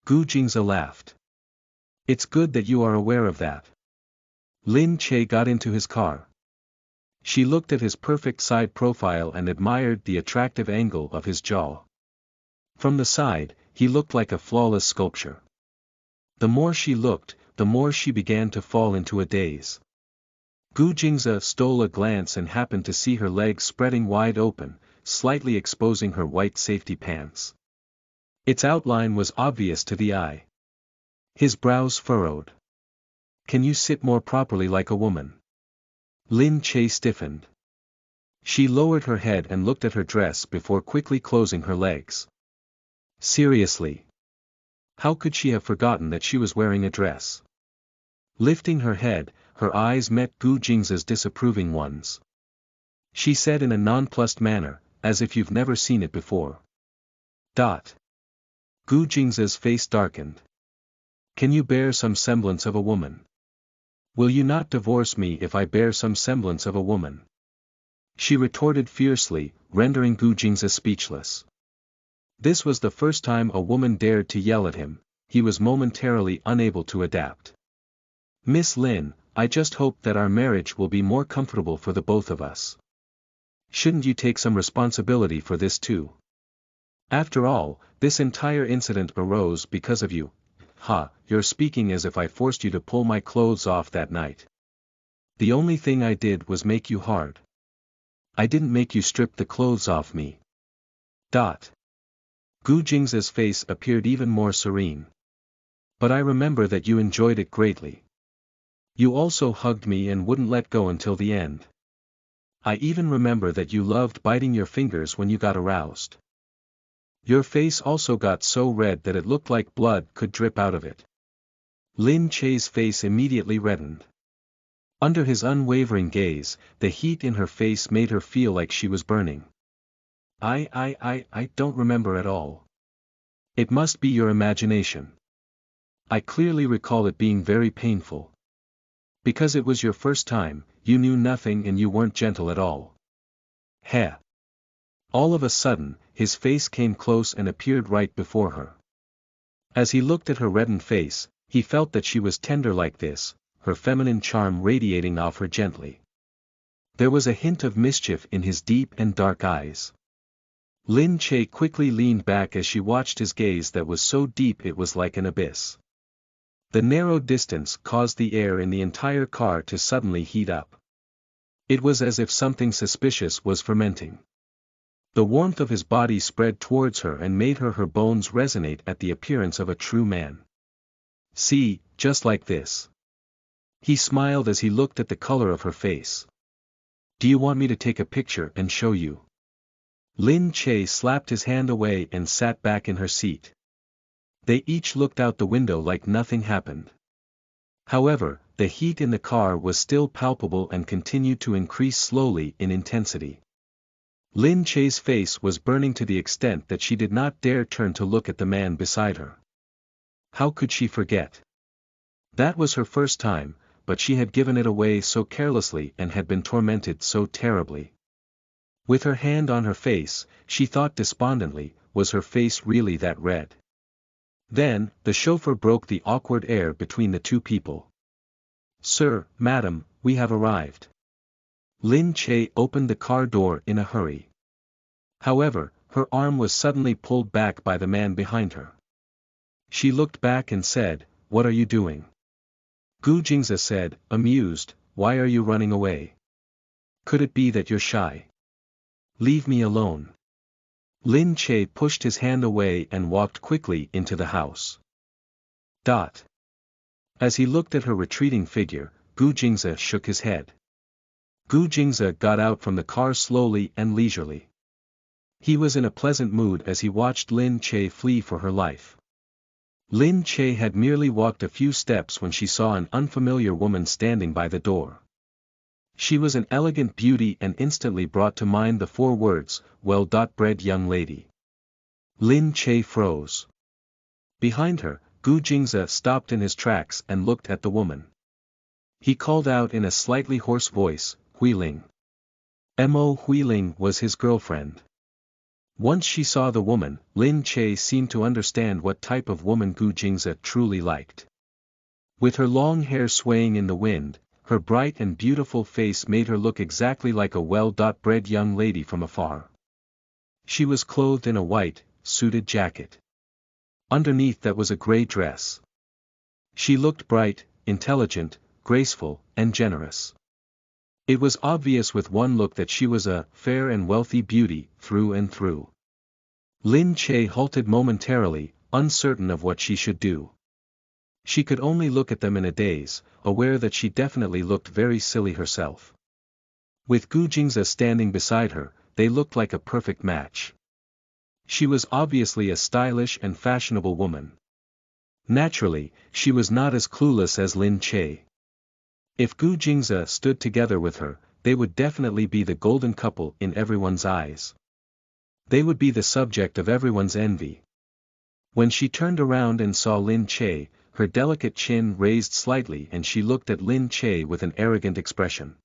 Gu Jingze laughed. "It's good that you are aware of that." Lin Che got into his car. She looked at his perfect side profile and admired the attractive angle of his jaw. From the side, he looked like a flawless sculpture. The more she looked, the more she began to fall into a daze. Gu Jingze stole a glance and happened to see her legs spreading wide open, slightly exposing her white safety pants. Its outline was obvious to the eye. His brows furrowed. "Can you sit more properly like a woman?" Lin Che stiffened. She lowered her head and looked at her dress before quickly closing her legs. Seriously. How could she have forgotten that she was wearing a dress? Lifting her head, her eyes met Gu Jingze's disapproving ones. She said in a nonplussed manner, "As if you've never seen it before." Gu Jingze's face darkened. "Can you bear some semblance of a woman? Will you not divorce me if I bear some semblance of a woman?" She retorted fiercely, rendering Gu Jingze speechless. This was the first time a woman dared to yell at him. He was momentarily unable to adapt. "Miss Lin, I just hope that our marriage will be more comfortable for the both of us. Shouldn't you take some responsibility for this too? After all, this entire incident arose because of you." "Ha, you're speaking as if I forced you to pull my clothes off that night. The only thing I did was make you hard. I didn't make you strip the clothes off me." Gu Jingze's face appeared even more serene. "But I remember that you enjoyed it greatly. You also hugged me and wouldn't let go until the end. I even remember that you loved biting your fingers when you got aroused. Your face also got so red that it looked like blood could drip out of it." Lin Che's face immediately reddened. Under his unwavering gaze, the heat in her face made her feel like she was burning. I don't remember at all. It must be your imagination. I clearly recall it being very painful. Because it was your first time, you knew nothing and you weren't gentle at all." Heh. All of a sudden, his face came close and appeared right before her. As he looked at her reddened face, he felt that she was tender like this, her feminine charm radiating off her gently. There was a hint of mischief in his deep and dark eyes. Lin Che quickly leaned back as she watched his gaze that was so deep it was like an abyss. The narrow distance caused the air in the entire car to suddenly heat up. It was as if something suspicious was fermenting. The warmth of his body spread towards her and made her bones resonate at the appearance of a true man. See, just like this. He smiled as he looked at the color of her face. Do you want me to take a picture and show you? Lin Che slapped his hand away and sat back in her seat. They each looked out the window like nothing happened. However, the heat in the car was still palpable and continued to increase slowly in intensity. Lin Che's face was burning to the extent that she did not dare turn to look at the man beside her. How could she forget? That was her first time, but she had given it away so carelessly and had been tormented so terribly. With her hand on her face, she thought despondently, was her face really that red? Then, the chauffeur broke the awkward air between the two people. Sir, madam, we have arrived. Lin Che opened the car door in a hurry. However, her arm was suddenly pulled back by the man behind her. She looked back and said, "What are you doing?" Gu Jingze said, amused, "Why are you running away? Could it be that you're shy? Leave me alone." Lin Che pushed his hand away and walked quickly into the house. As he looked at her retreating figure, Gu Jingze shook his head. Gu Jingze got out from the car slowly and leisurely. He was in a pleasant mood as he watched Lin Che flee for her life. Lin Che had merely walked a few steps when she saw an unfamiliar woman standing by the door. She was an elegant beauty and instantly brought to mind the 4 words, well-bred young lady. Lin Che froze. Behind her, Gu Jingze stopped in his tracks and looked at the woman. He called out in a slightly hoarse voice, "Huiling." Mo Huiling was his girlfriend. Once she saw the woman, Lin Che seemed to understand what type of woman Gu Jingze truly liked. With her long hair swaying in the wind, her bright and beautiful face made her look exactly like a well-bred young lady from afar. She was clothed in a white, suited jacket. Underneath that was a gray dress. She looked bright, intelligent, graceful, and generous. It was obvious with one look that she was a fair and wealthy beauty, through and through. Lin Che halted momentarily, uncertain of what she should do. She could only look at them in a daze, aware that she definitely looked very silly herself. With Gu Jingze standing beside her, they looked like a perfect match. She was obviously a stylish and fashionable woman. Naturally, she was not as clueless as Lin Che. If Gu Jingze stood together with her, they would definitely be the golden couple in everyone's eyes. They would be the subject of everyone's envy. When she turned around and saw Lin Che, her delicate chin raised slightly and she looked at Lin Che with an arrogant expression.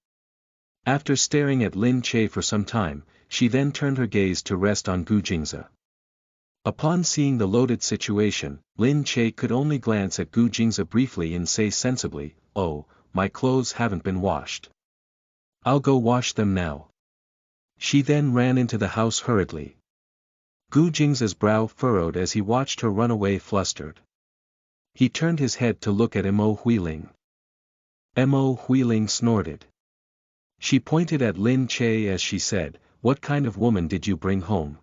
After staring at Lin Che for some time, she then turned her gaze to rest on Gu Jingze. Upon seeing the loaded situation, Lin Che could only glance at Gu Jingze briefly and say sensibly, "Oh, my clothes haven't been washed. I'll go wash them now." She then ran into the house hurriedly. Gu Jingze's brow furrowed as he watched her run away flustered. He turned his head to look at Mo Huiling. Mo Huiling snorted. She pointed at Lin Che as she said, "What kind of woman did you bring home?"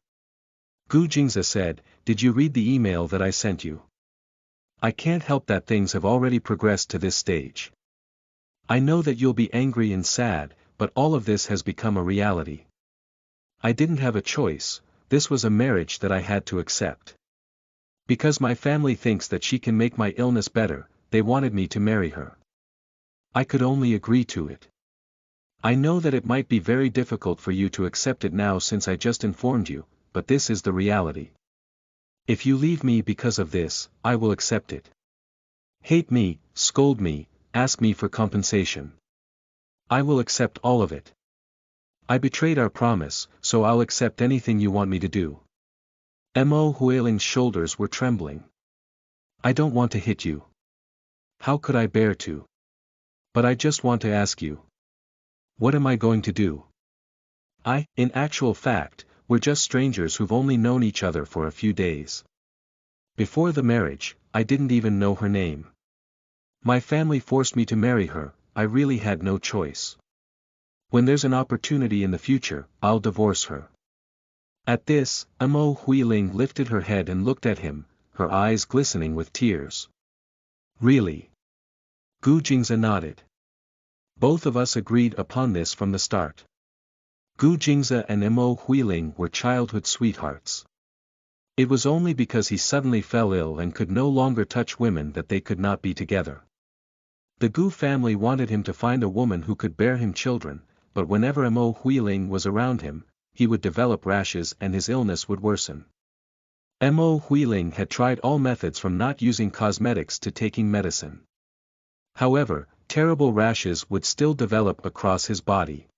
Gu Jingze said, "Did you read the email that I sent you? I can't help that things have already progressed to this stage. I know that you'll be angry and sad, but all of this has become a reality. I didn't have a choice, this was a marriage that I had to accept. Because my family thinks that she can make my illness better, they wanted me to marry her. I could only agree to it. I know that it might be very difficult for you to accept it now since I just informed you, but this is the reality. If you leave me because of this, I will accept it. Hate me, scold me, ask me for compensation. I will accept all of it. I betrayed our promise, so I'll accept anything you want me to do." Mo Huiling's shoulders were trembling. "I don't want to hit you. How could I bear to? But I just want to ask you. What am I going to do? In actual fact, we're just strangers who've only known each other for a few days. Before the marriage, I didn't even know her name. My family forced me to marry her, I really had no choice. When there's an opportunity in the future, I'll divorce her." At this, Mo Huiling lifted her head and looked at him, her eyes glistening with tears. Really? Gu Jingze nodded. Both of us agreed upon this from the start. Gu Jingze and Mo Huiling were childhood sweethearts. It was only because he suddenly fell ill and could no longer touch women that they could not be together. The Gu family wanted him to find a woman who could bear him children, but whenever Mo Huiling was around him, he would develop rashes and his illness would worsen. Mo Huiling had tried all methods from not using cosmetics to taking medicine. However, terrible rashes would still develop across his body.